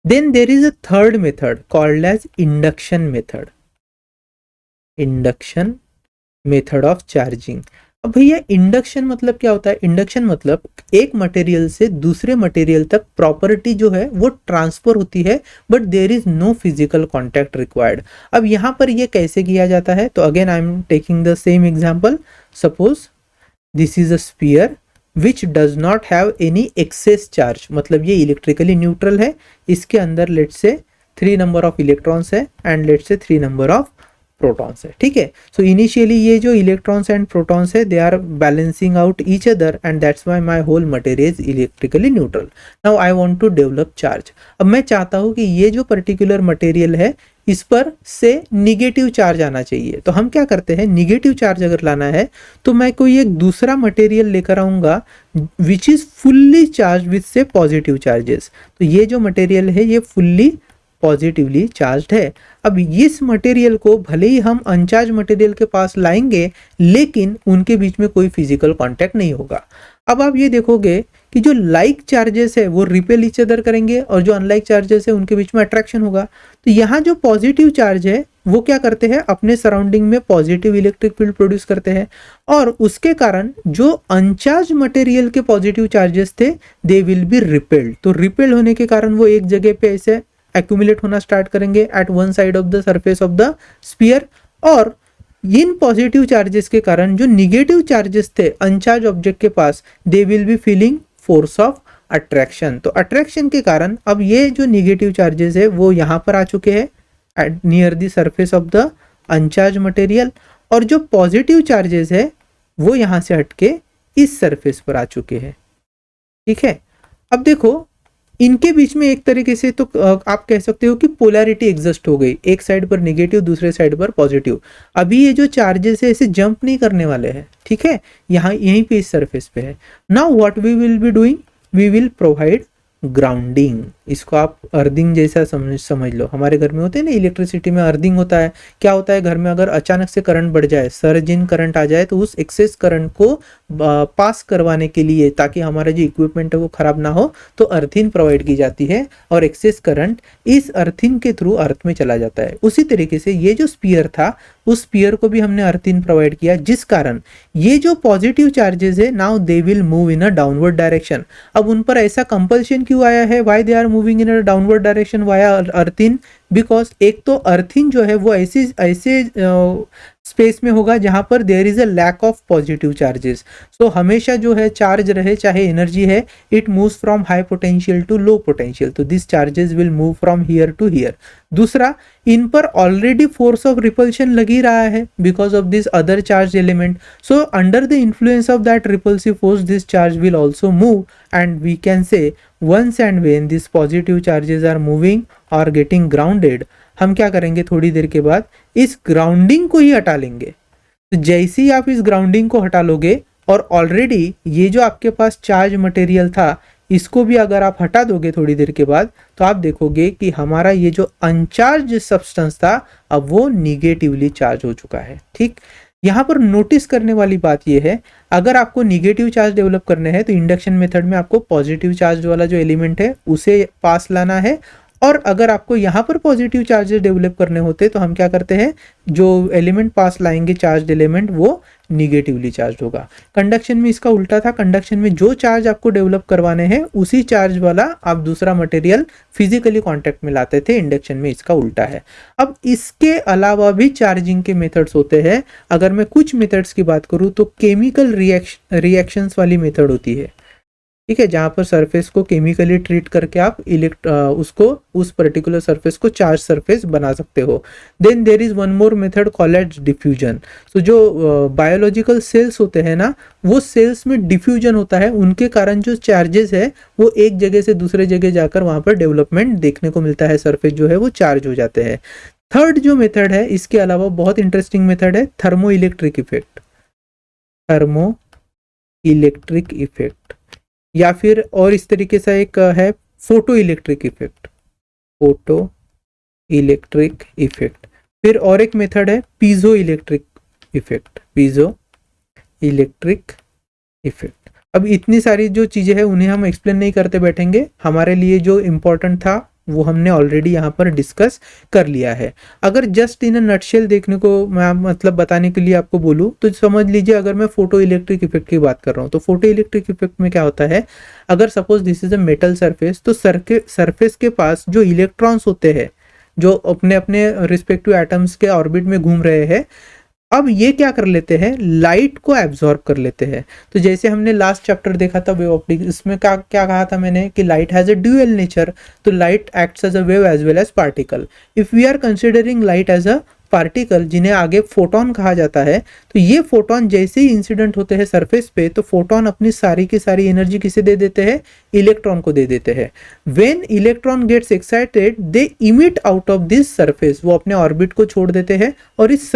Then there is a third method called as induction method of charging. अब भैया इंडक्शन मतलब क्या होता है, इंडक्शन मतलब एक मटेरियल से दूसरे मटेरियल तक प्रॉपर्टी जो है वो ट्रांसफर होती है, but there is no physical contact required. अब यहाँ पर ये कैसे किया जाता है, तो again I am taking the same example. Suppose this is a sphere which does not have any excess charge, मतलब ये इलेक्ट्रिकली न्यूट्रल है, इसके अंदर let's say 3 number of electrons है एंड लेट्स से 3 नंबर ऑफ प्रोटॉन्स है, ठीक है। सो इनिशियली ये जो इलेक्ट्रॉन्स एंड प्रोटॉन्स है they are balancing out each other and that's why my whole material is electrically neutral. Now I want to develop charge. अब मैं चाहता हूँ कि ये जो पर्टिकुलर मटेरियल है इस पर से निगेटिव चार्ज आना चाहिए। तो हम क्या करते हैं, निगेटिव चार्ज अगर लाना है तो मैं कोई एक दूसरा मटेरियल लेकर आऊंगा which is fully charge with से पॉजिटिव चार्जेस। तो ये जो मटेरियल है ये फुल्ली पॉजिटिवली चार्ज्ड है। अब इस मटेरियल को भले ही हम अनचार्ज मटेरियल के पास लाएंगे लेकिन उनके बीच में कोई फिजिकल कांटेक्ट नहीं होगा। अब आप ये देखोगे कि जो लाइक चार्जेस है वो रिपेल ईच अदर करेंगे और जो अनलाइक चार्जेस है उनके बीच में अट्रैक्शन होगा। तो यहाँ जो पॉजिटिव चार्ज है वो क्या करते हैं, अपने सराउंडिंग में पॉजिटिव इलेक्ट्रिक फील्ड प्रोड्यूस करते हैं और उसके कारण जो अनचार्ज मटेरियल के पॉजिटिव चार्जेस थे दे विल बी रिपेल्ड। तो रिपेल होने के कारण वो एक जगह पे ऐसे एक्यूमुलेट होना स्टार्ट करेंगे at one side of the surface of the sphere, और इन पॉजिटिव चार्जेस के कारण जो निगेटिव चार्जेस थे अनचार्ज ऑब्जेक्ट के पास they will be feeling force of attraction. तो अट्रैक्शन के कारण अब ये जो निगेटिव चार्जेस है वो यहाँ पर आ चुके हैं at near the surface of the uncharge material, और जो पॉजिटिव चार्जेस है वो यहाँ से हटके इस सरफेस पर आ चुके हैं। ठीक है, अब देखो इनके बीच में एक तरीके से तो आप कह सकते हो कि पोलैरिटी एग्जिस्ट हो गई, एक साइड पर नेगेटिव दूसरे साइड पर पॉजिटिव। अभी ये जो चार्जेस है ऐसे जंप नहीं करने वाले हैं, ठीक है, यहाँ यहीं पे इस सरफेस पे है। Now what we will be doing, we will provide grounding. इसको आप अर्थिंग जैसा समझ लो। हमारे घर में होते हैं ना इलेक्ट्रिसिटी में अर्थिंग होता है। क्या होता है, घर में अगर अचानक से करंट बढ़ जाए, सर्ज इन करंट आ जाए, तो उस एक्सेस करंट को पास करवाने के लिए ताकि हमारा जो इक्विपमेंट है वो खराब ना हो तो अर्थिंग प्रोवाइड की जाती है और एक्सेस करंट इस अर्थिंग के थ्रू अर्थ में चला जाता है। उसी तरीके से ये जो स्पीयर था उस स्पीयर को भी हमने अर्थिंग प्रोवाइड किया, जिस कारण ये जो पॉजिटिव चार्जेस है now they will move in a downward direction. अब उन पर ऐसा कंपल्शन क्यों आया है, why they are moving in a downward direction via earthing, because एक तो अर्थिंग जो है वो ऐसे स्पेस में होगा जहां पर there is a lack of positive charges. So हमेशा जो है चार्ज रहे चाहे एनर्जी है, it moves from high potential to low potential, तो this charges will move from here to here. दूसरा, इन पर ऑलरेडी फोर्स ऑफ रिपल्शन लगी रहा है because of this other charge element, so under the influence of that repulsive force this charge will also move, and we can say once and when these positive charges are moving or getting grounded, हम क्या करेंगे थोड़ी देर के बाद इस grounding को ही हटा लेंगे। तो जैसे ही आप इस ग्राउंडिंग को हटा लोगे और ऑलरेडी ये जो आपके पास चार्ज मटेरियल था इसको भी अगर आप हटा दोगे थोड़ी देर के बाद, तो आप देखोगे कि हमारा ये जो अनचार्ज सब्सटेंस था अब वो निगेटिवली चार्ज हो चुका है। ठीक, यहाँ पर नोटिस करने वाली बात यह है, अगर आपको निगेटिव चार्ज डेवलप करने हैं तो इंडक्शन मेथड में आपको पॉजिटिव चार्ज वाला जो एलिमेंट है उसे पास लाना है, और अगर आपको यहाँ पर पॉजिटिव चार्जेस डेवलप करने होते तो हम क्या करते हैं, जो एलिमेंट पास लाएंगे चार्ज एलिमेंट वो निगेटिवली चार्ज होगा। कंडक्शन में इसका उल्टा था, कंडक्शन में जो चार्ज आपको डेवलप करवाने हैं उसी चार्ज वाला आप दूसरा मटेरियल फिजिकली कांटेक्ट में लाते थे, इंडक्शन में इसका उल्टा है। अब इसके अलावा भी चार्जिंग के मेथड्स होते हैं। अगर मैं कुछ मेथड्स की बात करूँ तो केमिकल रिएक्शंस वाली मेथड होती है, ठीक है, जहां पर सरफेस को केमिकली ट्रीट करके आप उसको उस पर्टिकुलर सरफेस को चार्ज सरफेस बना सकते हो। Then there is one more method called as diffusion. तो जो बायोलॉजिकल सेल्स होते हैं ना, वो सेल्स में डिफ्यूजन होता है, उनके कारण जो चार्जेस है वो एक जगह से दूसरे जगह जाकर वहां पर डेवलपमेंट देखने को मिलता है, सरफेस जो है वो चार्ज हो जाते हैं। थर्ड जो मेथड है इसके अलावा बहुत इंटरेस्टिंग मेथड है thermo electric effect. Thermo electric effect, या फिर और इस तरीके से एक है photo electric effect. Photo electric effect, फिर और एक मेथड है piezo electric effect. Piezo electric effect. अब इतनी सारी जो चीजें हैं उन्हें हम एक्सप्लेन नहीं करते बैठेंगे, हमारे लिए जो इम्पोर्टेंट था वो हमने ऑलरेडी यहाँ पर डिस्कस कर लिया है। अगर जस्ट इन अ नटशेल देखने को मैं मतलब बताने के लिए आपको बोलूँ तो समझ लीजिए, अगर मैं फोटो इलेक्ट्रिक इफेक्ट की बात कर रहा हूँ तो फोटो इलेक्ट्रिक इफेक्ट में क्या होता है, अगर suppose this is a metal surface, तो सरफेस के पास जो इलेक्ट्रॉन्स होते हैं जो अपने अपने रिस्पेक्टिव एटम्स के ऑर्बिट में घूम रहे हैं, अब ये क्या कर लेते हैं, लाइट को एब्जॉर्ब कर लेते हैं। तो जैसे हमने लास्ट चैप्टर देखा था वेव ऑप्टिक्स, इसमें क्या कहा था मैंने कि light has a dual nature, तो light acts as a wave as well as particle. If we are considering light as a particle जिन्हें आगे फोटोन कहा जाता है, तो ये फोटोन जैसे ही इंसिडेंट होते हैं सरफेस पे, तो फोटोन अपनी सारी की सारी एनर्जी किसे दे देते हैं, इलेक्ट्रॉन को दे देते हैं। When electron gets excited they emit out of this surface, वो अपने ऑर्बिट को छोड़ देते हैं और इस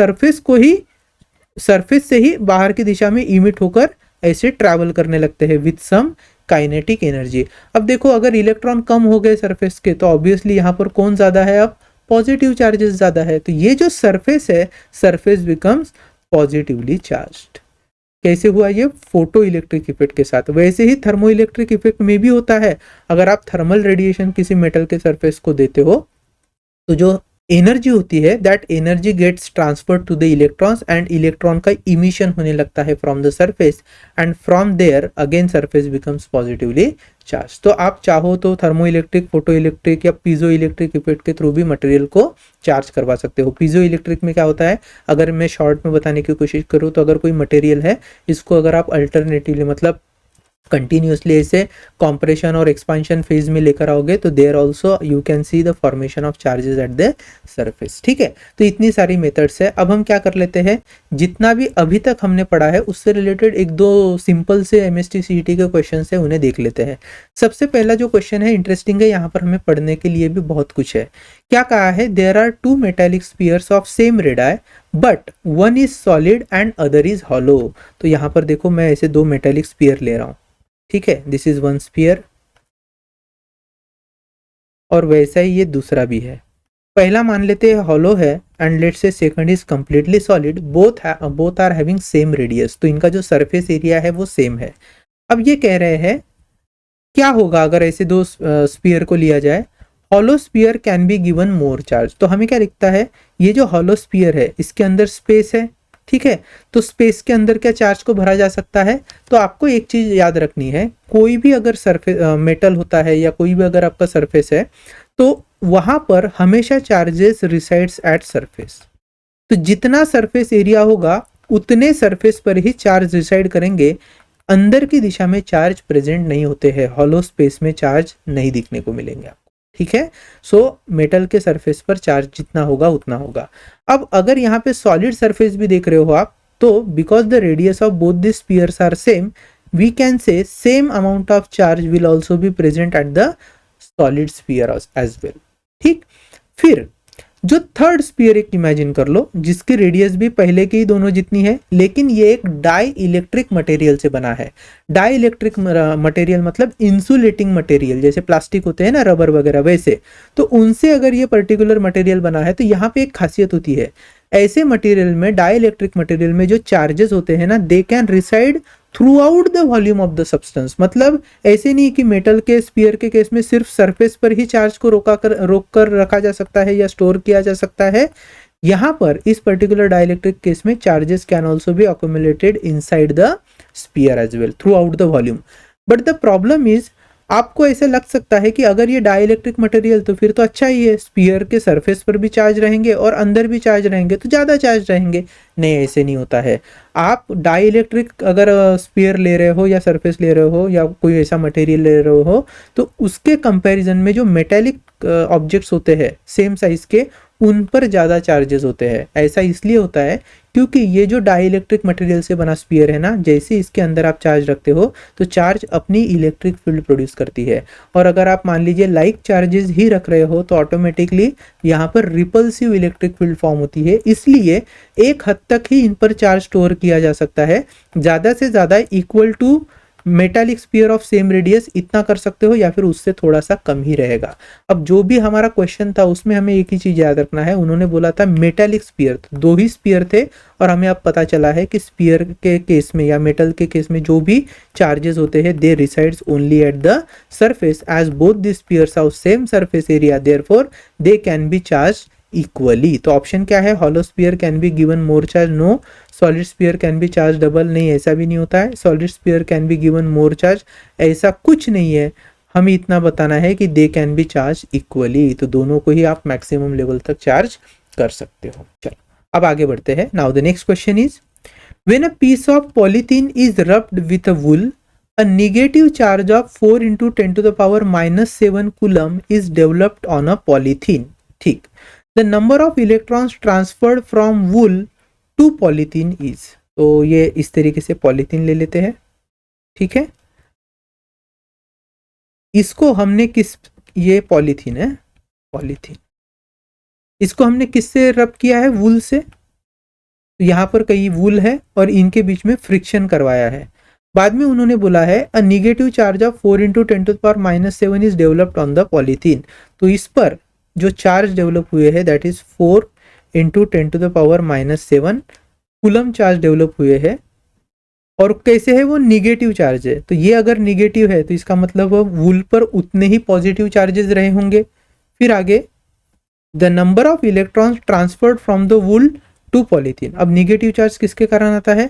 सरफेस से ही बाहर की दिशा में इमिट होकर ऐसे ट्रैवल करने लगते हैं विथ सम काइनेटिक एनर्जी। अब देखो, अगर इलेक्ट्रॉन कम हो गए सरफेस के तो ऑब्वियसली यहाँ पर कौन ज्यादा है, अब पॉजिटिव चार्जेस ज्यादा है, तो ये जो सरफेस है, सरफेस बिकम्स पॉजिटिवली चार्ज्ड। कैसे हुआ ये? फोटो इलेक्ट्रिक इफेक्ट के साथ। वैसे ही थर्मो इलेक्ट्रिक इफेक्ट में भी होता है। अगर आप थर्मल रेडिएशन किसी मेटल के सरफेस को देते हो तो जो एनर्जी होती है that energy gets transferred to the electrons and electron का इमिशन होने लगता है from the surface and from there again surface becomes positively charge. तो आप चाहो तो थर्मो इलेक्ट्रिक, फोटो इलेक्ट्रिक या पीजो इलेक्ट्रिक इफेक्ट के थ्रू भी मटेरियल को चार्ज करवा सकते हो। पीजो इलेक्ट्रिक में क्या होता है, अगर मैं शॉर्ट में बताने की कोशिश करूँ तो अगर कोई मटेरियल है, इसको अगर आप अल्टरनेटिवली मतलब कंटिन्यूसली ऐसे कॉम्प्रेशन और एक्सपांशन फेज में लेकर आओगे तो there also you can see the formation of charges at the surface. ठीक है, तो इतनी सारी मेथड्स है। अब हम क्या कर लेते हैं, जितना भी अभी तक हमने पढ़ा है उससे रिलेटेड एक दो सिंपल से एमएसटी सीईटी के क्वेश्चन है, उन्हें देख लेते हैं। सबसे पहला जो क्वेश्चन है इंटरेस्टिंग है, यहाँ पर हमें पढ़ने के लिए भी बहुत कुछ है। क्या कहा है, there are two metallic spheres of same radii but one is solid and other is hollow. तो यहाँ पर देखो मैं ऐसे दो मेटेलिक स्फीयर ले रहा हूँ, ठीक है, दिस इज वन स्फीयर और वैसा ही ये दूसरा भी है। पहला मान लेते हैं हॉलो है and let's say second is completely solid, both are having same radius. तो इनका जो सरफेस एरिया है वो सेम है। अब ये कह रहे हैं क्या होगा अगर ऐसे दो स्फीयर को लिया जाए, hollow sphere can be given more charge. तो हमें क्या दिखता है, ये जो हॉलो स्फीयर है इसके अंदर स्पेस है, ठीक है, तो स्पेस के अंदर क्या चार्ज को भरा जा सकता है। तो आपको एक चीज याद रखनी है, कोई भी अगर सरफेस मेटल होता है या कोई भी अगर आपका सरफेस है तो वहां पर हमेशा चार्जेस रिसाइड्स एट सरफेस। तो जितना सरफेस एरिया होगा उतने सरफेस पर ही चार्ज रिसाइड करेंगे, अंदर की दिशा में चार्ज प्रेजेंट नहीं होते हैं, हॉलो स्पेस में चार्ज नहीं दिखने को मिलेंगे आपको। ठीक है, सो मेटल के सरफेस पर चार्ज जितना होगा उतना होगा। अब अगर यहाँ पे सॉलिड सरफेस भी देख रहे हो आप, तो because the radius of both the spheres are same, we can say same amount of charge will also be present at the solid sphere as well. ठीक, फिर जो थर्ड स्फीयर एक इमेजिन कर लो जिसकी रेडियस भी पहले की दोनों जितनी है, लेकिन ये एक डाई इलेक्ट्रिक मटेरियल से बना है। डाई इलेक्ट्रिक मटेरियल मतलब इंसुलेटिंग मटेरियल, जैसे प्लास्टिक होते हैं ना, रबर वगैरह, वैसे। तो उनसे अगर ये पर्टिकुलर मटेरियल बना है तो यहाँ पे एक खासियत होती है, ऐसे मटेरियल में, डाई इलेक्ट्रिक मटेरियल में जो चार्जेस होते हैं ना, they can reside throughout the volume of the substance. मतलब ऐसे नहीं कि मेटल के स्फीयर के केस में सिर्फ सरफेस पर ही चार्ज को रोक कर रखा जा सकता है या स्टोर किया जा सकता है। यहाँ पर इस पर्टिकुलर डाइलेक्ट्रिक केस में charges can also be accumulated inside the sphere as well throughout the volume. But the problem is, आपको ऐसा लग सकता है कि अगर ये डाइलेक्ट्रिक मटेरियल तो फिर तो अच्छा ही है, स्फीयर के सरफेस पर भी चार्ज रहेंगे और अंदर भी चार्ज रहेंगे तो ज़्यादा चार्ज रहेंगे। नहीं, ऐसे नहीं होता है। आप डाइलेक्ट्रिक अगर स्फीयर ले रहे हो या सरफेस ले रहे हो या कोई ऐसा मटेरियल ले रहे हो तो उसके कंपैरिजन में जो मेटेलिक ऑब्जेक्ट्स होते हैं सेम साइज के, उन पर ज़्यादा चार्जेस होते हैं। ऐसा इसलिए होता है क्योंकि ये जो डाइलेक्ट्रिक मटेरियल से बना स्फीयर है ना, जैसे इसके अंदर आप चार्ज रखते हो तो चार्ज अपनी इलेक्ट्रिक फील्ड प्रोड्यूस करती है। और अगर आप मान लीजिए लाइक चार्जेस ही रख रहे हो तो ऑटोमेटिकली यहाँ पर रिपल्सिव इलेक्ट्रिक फील्ड फॉर्म होती है। इसलिए एक हद तक ही इन पर चार्ज स्टोर किया जा सकता है, ज़्यादा से ज़्यादा equal to metallic sphere of same radius इतना कर सकते हो या फिर उससे थोड़ा सा कम ही रहेगा। अब जो भी हमारा क्वेश्चन था उसमें हमें एक ही चीज याद रखना है, उन्होंने बोला था मेटालिक स्फीयर, दो ही स्फीयर थे और हमें अब पता चला है कि स्फीयर के केस में या मेटल के केस में जो भी चार्जेस होते हैं they resides only at the surface as both the spheres of same surface area, therefore they can be charge equally. तो ऑप्शन क्या है, hollow sphere can be given more charge, no. Solid sphere can be charge double, नहीं, ऐसा भी नहीं होता है। Solid sphere can be given more charge, ऐसा कुछ नहीं है। हमें इतना बताना है कि they can be charge equally, तो दोनों को ही आप मैक्सिमम लेवल तक चार्ज कर सकते हो। चलो अब आगे बढ़ते हैं। Now the next question is, when a piece of polythene is rubbed with a wool, a negative charge of 4 into 10 to the power minus 7 coulomb is developed on a polythene. ठीक, the number of electrons transferred from wool to polythene is, तो ये इस तरीके से polythene ले लेते हैं। ठीक है, इसको हमने किस, ये पॉलीथीन है, पॉलीथीन, इसको हमने किससे रब किया है, वूल से। तो यहाँ पर कहीं वूल है और इनके बीच में फ्रिक्शन करवाया है। बाद में उन्होंने बोला है a negative charge of 4 into 10 to the power minus 7 is developed on the polythene. तो इस पर जो चार्ज डेवलप हुए हैं that is 4 into 10 to the power minus 7 coulomb charge develop हुए हैं और कैसे है वो निगेटिव चार्ज है, तो ये अगर निगेटिव है तो इसका मतलब वूल पर उतने ही पॉजिटिव चार्जेस रहे होंगे। फिर आगे the number of electrons transferred from the wool to polythene. अब निगेटिव चार्ज किसके कारण आता है,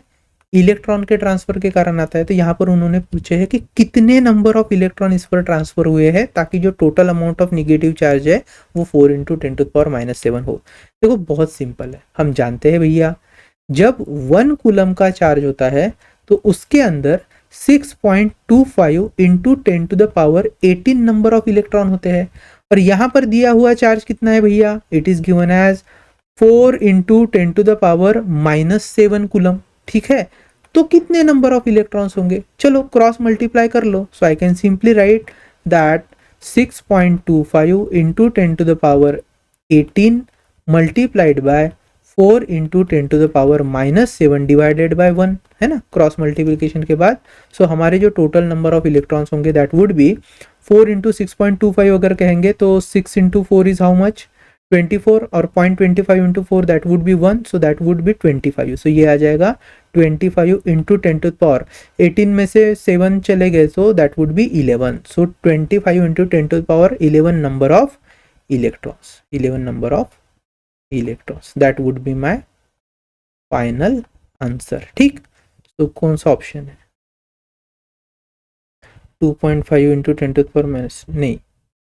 इलेक्ट्रॉन के ट्रांसफर के कारण आता है। तो यहाँ पर उन्होंने पूछे है कि कितने नंबर ऑफ इलेक्ट्रॉन इस पर ट्रांसफर हुए हैं ताकि जो total amount of negative charge है वो 4 इंटू 10⁻⁷ हो। देखो बहुत सिंपल है, हम जानते हैं भैया जब 1 कूलम का चार्ज होता है तो उसके अंदर 6.25 इंटू 10⁻18 नंबर ऑफ इलेक्ट्रॉन होते हैं। और यहां पर दिया हुआ चार्ज कितना है भैया, it is given as 4 into 10⁻⁷ coulomb. ठीक है, तो कितने नंबर ऑफ इलेक्ट्रॉन्स होंगे, चलो क्रॉस मल्टीप्लाई कर लो। So I can simply write that 6.25 into 10⁻18 multiplied by 4 into 10⁻⁷ divided by 1, है ना, क्रॉस मल्टीप्लिकेशन के बाद। सो हमारे जो टोटल नंबर ऑफ इलेक्ट्रॉन्स होंगे दैट वुड बी 4 इंटू 6.25 अगर कहेंगे तो 6 इंटू 4 इज हाउ मच 24, और 0.25 into 4 that would B 1, so that would B 25। सो ये आ जाएगा 25 इंटू 10⁻18 में से 7 चले गए so that would B 11। So 25 into 10⁻11 number of electrons, 11 number of electrons, that would be my final answer. ठीक, तो कौन सा ऑप्शन है, 2.5 इंटू 10⁻⁻, नहीं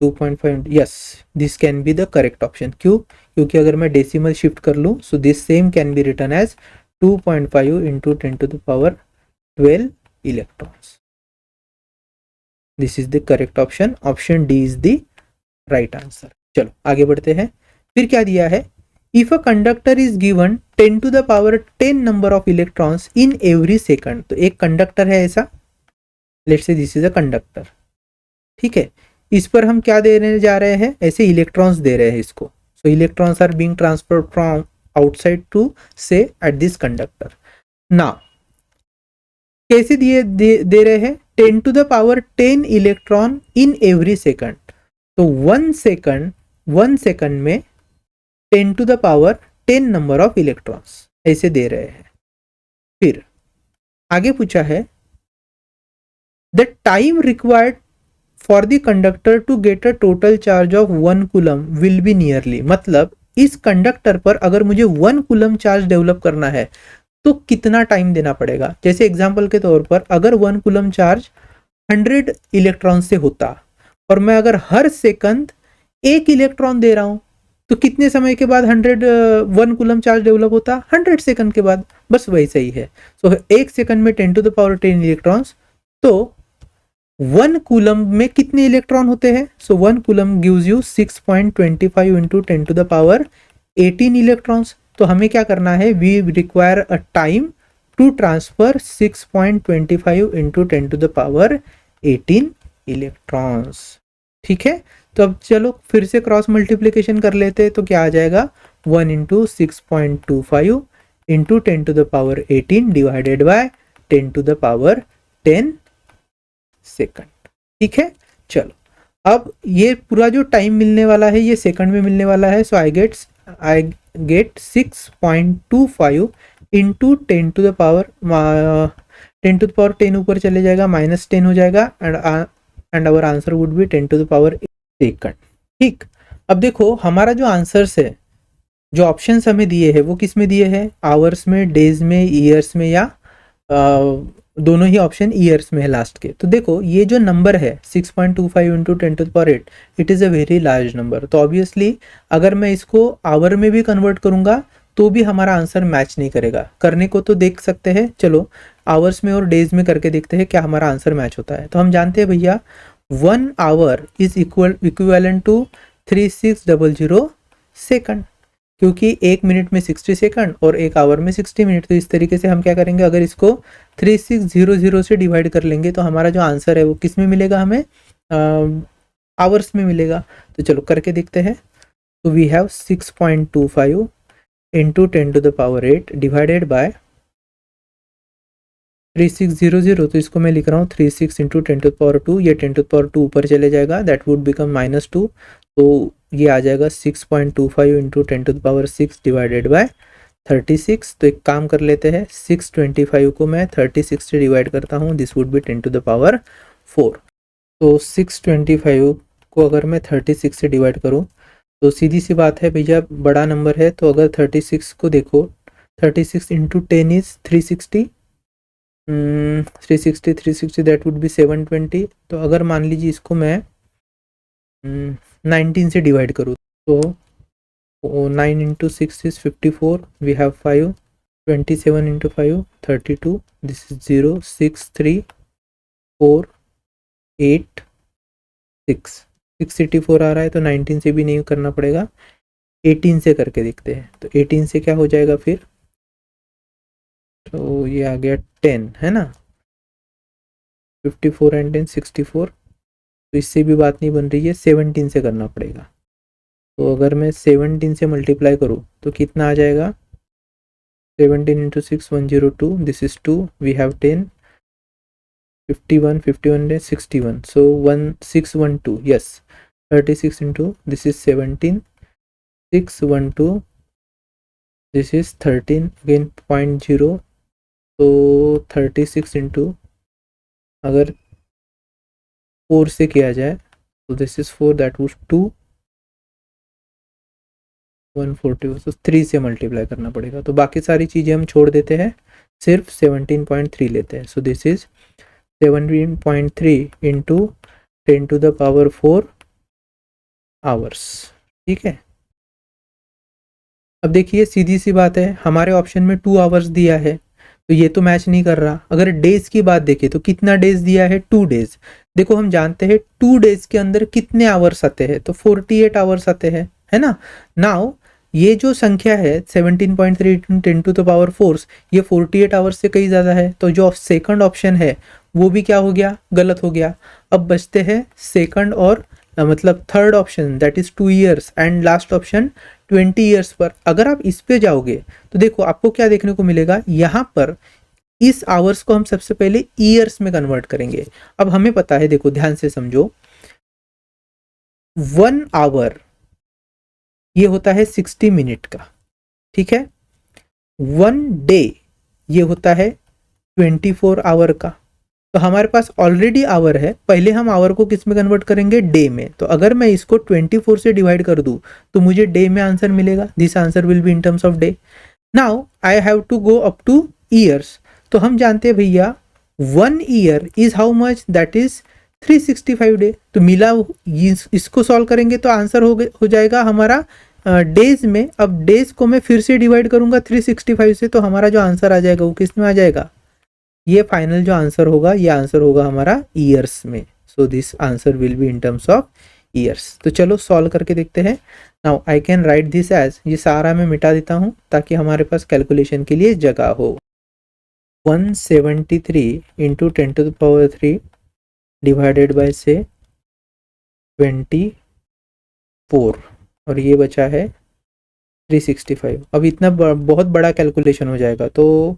2.5, yes this can be the correct option. क्यों, क्योंकि अगर मैं डेसिमल शिफ्ट कर लूँ so this same can be written as 2.5 into 10⁻12 electrons. This is the correct option, option D is the right answer. चलो आगे बढ़ते हैं। फिर क्या दिया है, if a conductor is given 10⁻10 number of electrons in every second. तो एक कंडक्टर है ऐसा, let's say this is a conductor, ठीक है, इस पर हम क्या देने जा रहे हैं, ऐसे इलेक्ट्रॉन्स दे रहे हैं इसको। So electrons are being transferred from outside to say at this conductor. Now कैसे दे रहे हैं, 10⁻10 इलेक्ट्रॉन इन एवरी सेकंड। तो 1 सेकंड में 10⁻10 नंबर ऑफ इलेक्ट्रॉन्स ऐसे दे रहे हैं। फिर आगे पूछा है the time required for the conductor to get a total charge of 1 coulomb will be nearly. मतलब इस कंडक्टर पर अगर मुझे 1 कूलम चार्ज डेवलप करना है तो कितना टाइम देना पड़ेगा। जैसे एग्जांपल के तौर पर अगर 1 कूलम चार्ज 100 इलेक्ट्रॉन से होता और मैं अगर हर सेकंड 1 इलेक्ट्रॉन दे रहा हूं तो कितने समय के बाद 1 कूलम चार्ज डेवलप होता, 100 सेकंड के बाद। बस वैसे ही है। सो 1 सेकंड में 10⁻10 इलेक्ट्रॉन्स, तो 1 कूलम में कितने इलेक्ट्रॉन होते हैं। So 1 coulomb gives you 6.25 into 10⁻18 electrons. तो हमें क्या करना है, we require a time to transfer 6.25 into 10⁻18 electrons. ठीक है, तो अब चलो फिर से क्रॉस मल्टीप्लिकेशन कर लेते हैं। तो क्या आ जाएगा, 1 into 6.25 into 10⁻18 divided by 10�10 second. ठीक है, चलो अब ये पूरा जो टाइम मिलने वाला है ये सेकंड में मिलने वाला है। सो आई गेट 6.25 इंटू 10⁻10 ऊपर चले जाएगा, -10 हो जाएगा, and our answer would be 10⁻8 second. ठीक, अब देखो हमारा जो आंसर्स है, जो ऑप्शंस हमें दिए हैं वो किस में दिए हैं, आवर्स में, डेज में, ईयर्स में, या दोनों ही ऑप्शन ईयर्स में है लास्ट के। तो देखो ये जो नंबर है 6.25 into 10⁸, it is a very large number. तो ऑब्वियसली अगर मैं इसको आवर में भी कन्वर्ट करूंगा तो भी हमारा आंसर मैच नहीं करेगा। करने को तो देख सकते हैं, चलो आवर्स में और डेज में करके देखते हैं क्या हमारा आंसर मैच होता है। तो हम जानते हैं भैया 1 hour is equivalent to 3600 second, क्योंकि 1 मिनट में 60 सेकंड और 1 आवर में 60 मिनट। तो इस तरीके से हम क्या करेंगे, अगर इसको 3600 से डिवाइड कर लेंगे तो हमारा जो आंसर है वो किस में मिलेगा, हमें आवर्स में मिलेगा। तो चलो करके देखते हैं। तो we have 6.25 into 10⁸ divided by 3600। तो इसको मैं लिख रहा हूँ 36 इंटू 10⁻2, ये 10⁻2 ऊपर चले जाएगा, दैट वुड बिकम -2। तो ये आ जाएगा 6.25 इंटू 10⁻6 डिवाइडेड बाय 36, तो एक काम कर लेते हैं, 625 को मैं 36 से डिवाइड करता हूँ, this would be 10 to the power 4। तो 625 को अगर मैं 36 से डिवाइड करूँ तो सीधी सी बात है भैया, बड़ा नंबर है, तो अगर 36 को देखो, 36 into 10 is 360, 360 that would B 720। तो अगर मान लीजिए इसको मैं 19 से डिवाइड करूँ तो 9 into 6 is 54, we have 5, 27 into 5 32, this is 0 6 3 4 8 6, 684 आ रहा है, तो 19 से भी नहीं करना पड़ेगा, 18 से करके देखते हैं। तो 18 से क्या हो जाएगा फिर, तो ये आ गया 10, है ना, 54 एंड 10 64, तो इससे भी बात नहीं बन रही है, 17 से करना पड़ेगा। तो अगर मैं 17 से मल्टीप्लाई करूँ तो कितना आ जाएगा, 17 into 6 102, this is 2, we have 10, 51 51 61, so 1612, yes, 36 into this is 17, 612, this is 13, again 0.0, so 36 into अगर 4 से किया जाए तो दिस इज 4, दैट वॉज 2, 140, तो 3 से मल्टीप्लाई करना पड़ेगा। तो बाकी सारी चीज़ें हम छोड़ देते हैं, सिर्फ 17.3 लेते हैं। So this is 17.3 into 10 to the power 4 hours, ठीक है। अब देखिए सीधी सी बात है, हमारे ऑप्शन में 2 आवर्स दिया है, तो ये तो मैच नहीं कर रहा। अगर डेज की बात देखें तो कितना डेज दिया है, 2 डेज। देखो हम जानते हैं 2 डेज के अंदर कितने आवर्स आते हैं, तो 48 आवर्स आते हैं, है ना। नाउ ये जो संख्या है 17.3 10 टू द पावर 4, ये 48 आवर्स से कहीं ज़्यादा है, तो जो सेकंड ऑप्शन है वो भी क्या हो गया, गलत हो गया। अब बचते हैं सेकंड और मतलब third option, that is 2 years, and last option 20 years पर। अगर आप इस पे जाओगे तो देखो आपको क्या देखने को मिलेगा, यहाँ पर इस आवर्स को हम सबसे पहले ईयर्स में कन्वर्ट करेंगे। अब हमें पता है, देखो ध्यान से समझो, 1 आवर ये होता है 60 मिनट का, ठीक है। 1 डे ये होता है 24 आवर का। तो हमारे पास ऑलरेडी आवर है, पहले हम आवर को किस में कन्वर्ट करेंगे, डे में। तो अगर मैं इसको 24 से डिवाइड कर दूं तो मुझे डे में आंसर मिलेगा, this answer will be in terms of day. Now I have to go up to years. तो हम जानते हैं भैया 1 year is how much, that is 365 day. तो मिला, इसको सॉल्व करेंगे तो आंसर हो जाएगा हमारा डेज में। अब डेज को मैं फिर से डिवाइड करूंगा 365 से, तो हमारा जो आंसर आ जाएगा वो किस में आ जाएगा, ये फाइनल जो आंसर होगा, ये आंसर होगा हमारा ईयर्स में। So this answer will be in terms of years. तो चलो सॉल्व करके देखते हैं। Now I can write this as, ये सारा मैं मिटा देता हूँ ताकि हमारे पास कैलकुलेशन के लिए जगह हो। 173 into 10 to the power 3 divided by से 24, और ये बचा है 365। अब इतना बहुत बड़ा कैलकुलेशन हो जाएगा, तो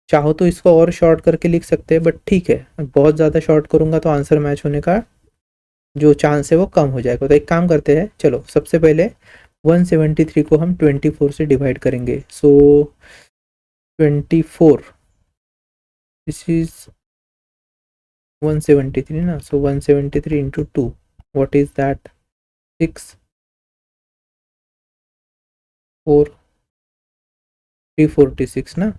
चाहो तो इसको और शॉर्ट करके लिख सकते हैं, बट ठीक है, बहुत ज़्यादा शॉर्ट करूँगा तो आंसर मैच होने का जो चांस है वो कम हो जाएगा। तो एक काम करते हैं, चलो सबसे पहले 173 को हम 24 से डिवाइड करेंगे। सो 24, दिस इज 173 ना, सो 173 इंटू 2, व्हाट इज दैट, 6 4 346 ना।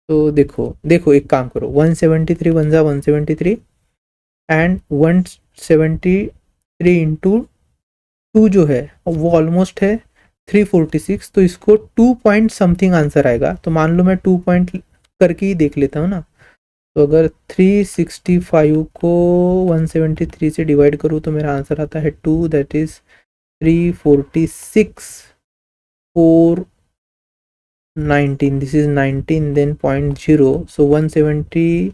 तो देखो एक काम करो, 173 वन जा 173 एंड 173 इंटू 2 जो है वो ऑलमोस्ट है 346, तो इसको 2 पॉइंट समथिंग आंसर आएगा। तो मान लो मैं 2 पॉइंट करके ही देख लेता हूँ ना। तो अगर 365 को 173 से डिवाइड करूँ तो मेरा आंसर आता है 2, that is 346 419, this is 19, then 0.0, so 173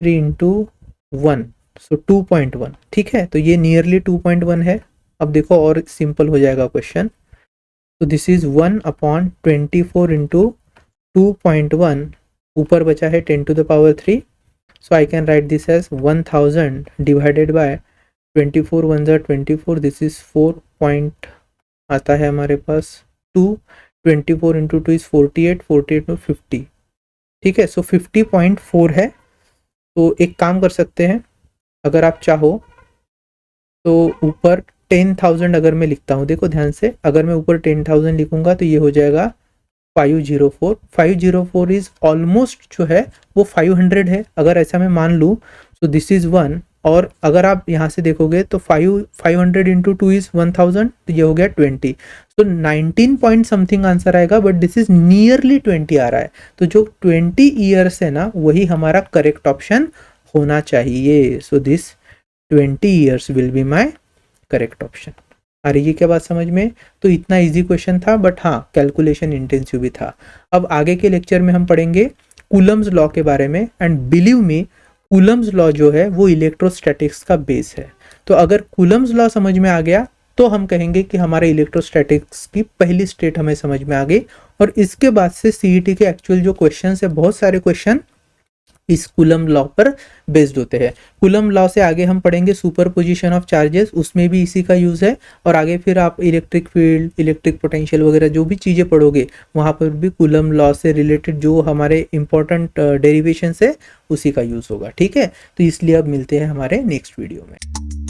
into 1, so 2.1, ठीक है। तो ये नियरली 2.1 है। अब देखो और सिंपल हो जाएगा क्वेश्चन। तो दिस इज 1/24 इंटू 2.1, ऊपर बचा है 10 to the power 3, so I can write this as 1000 divided by 24 1 जा 24, दिस इज 4 पॉइंट आता है हमारे पास 2, 24 इंटू टू इज 48, 48 में 50, ठीक है। सो 50.4 है। तो एक काम कर सकते हैं, अगर आप चाहो तो ऊपर 10,000 अगर मैं लिखता हूँ, देखो ध्यान से, अगर मैं ऊपर 10,000 लिखूंगा तो ये हो जाएगा 504। 504 इज ऑलमोस्ट जो है वो 500 है, अगर ऐसा मैं मान लूँ। सो दिस इज 1, और अगर आप यहाँ से देखोगे तो 500 इंटू टू इज 1000, तो ये हो गया 20। सो 19 पॉइंट समथिंग आंसर आएगा, बट दिस इज नियरली 20 आ रहा है। तो जो 20 ईयर्स है ना, वही हमारा करेक्ट ऑप्शन होना चाहिए। So this 20 years will be my correct option. आ रही है क्या बात समझ में? तो इतना इजी क्वेश्चन था, बट हाँ कैलकुलेशन इंटेंसिव भी था। अब आगे के लेक्चर में हम पढ़ेंगे कूलम्स लॉ के बारे में, and believe me Coulomb's law जो है वो इलेक्ट्रोस्टैटिक्स का बेस है। तो अगर कूलम्स लॉ समझ में आ गया तो हम कहेंगे कि हमारे इलेक्ट्रोस्टैटिक्स की पहली स्टेट हमें समझ में आ गई। और इसके बाद से सीईटी के एक्चुअल जो क्वेश्चन है, बहुत सारे क्वेश्चन इस कूलम लॉ पर बेस्ड होते हैं। कूलम लॉ से आगे हम पढ़ेंगे सुपरपोजिशन ऑफ चार्जेस, उसमें भी इसी का यूज है। और आगे फिर आप इलेक्ट्रिक फील्ड, इलेक्ट्रिक पोटेंशियल वगैरह जो भी चीजें पढ़ोगे, वहां पर भी कूलम लॉ से रिलेटेड जो हमारे इंपॉर्टेंट डेरिवेशन है उसी का यूज होगा, ठीक है। तो इसलिए अब मिलते हैं हमारे नेक्स्ट वीडियो में।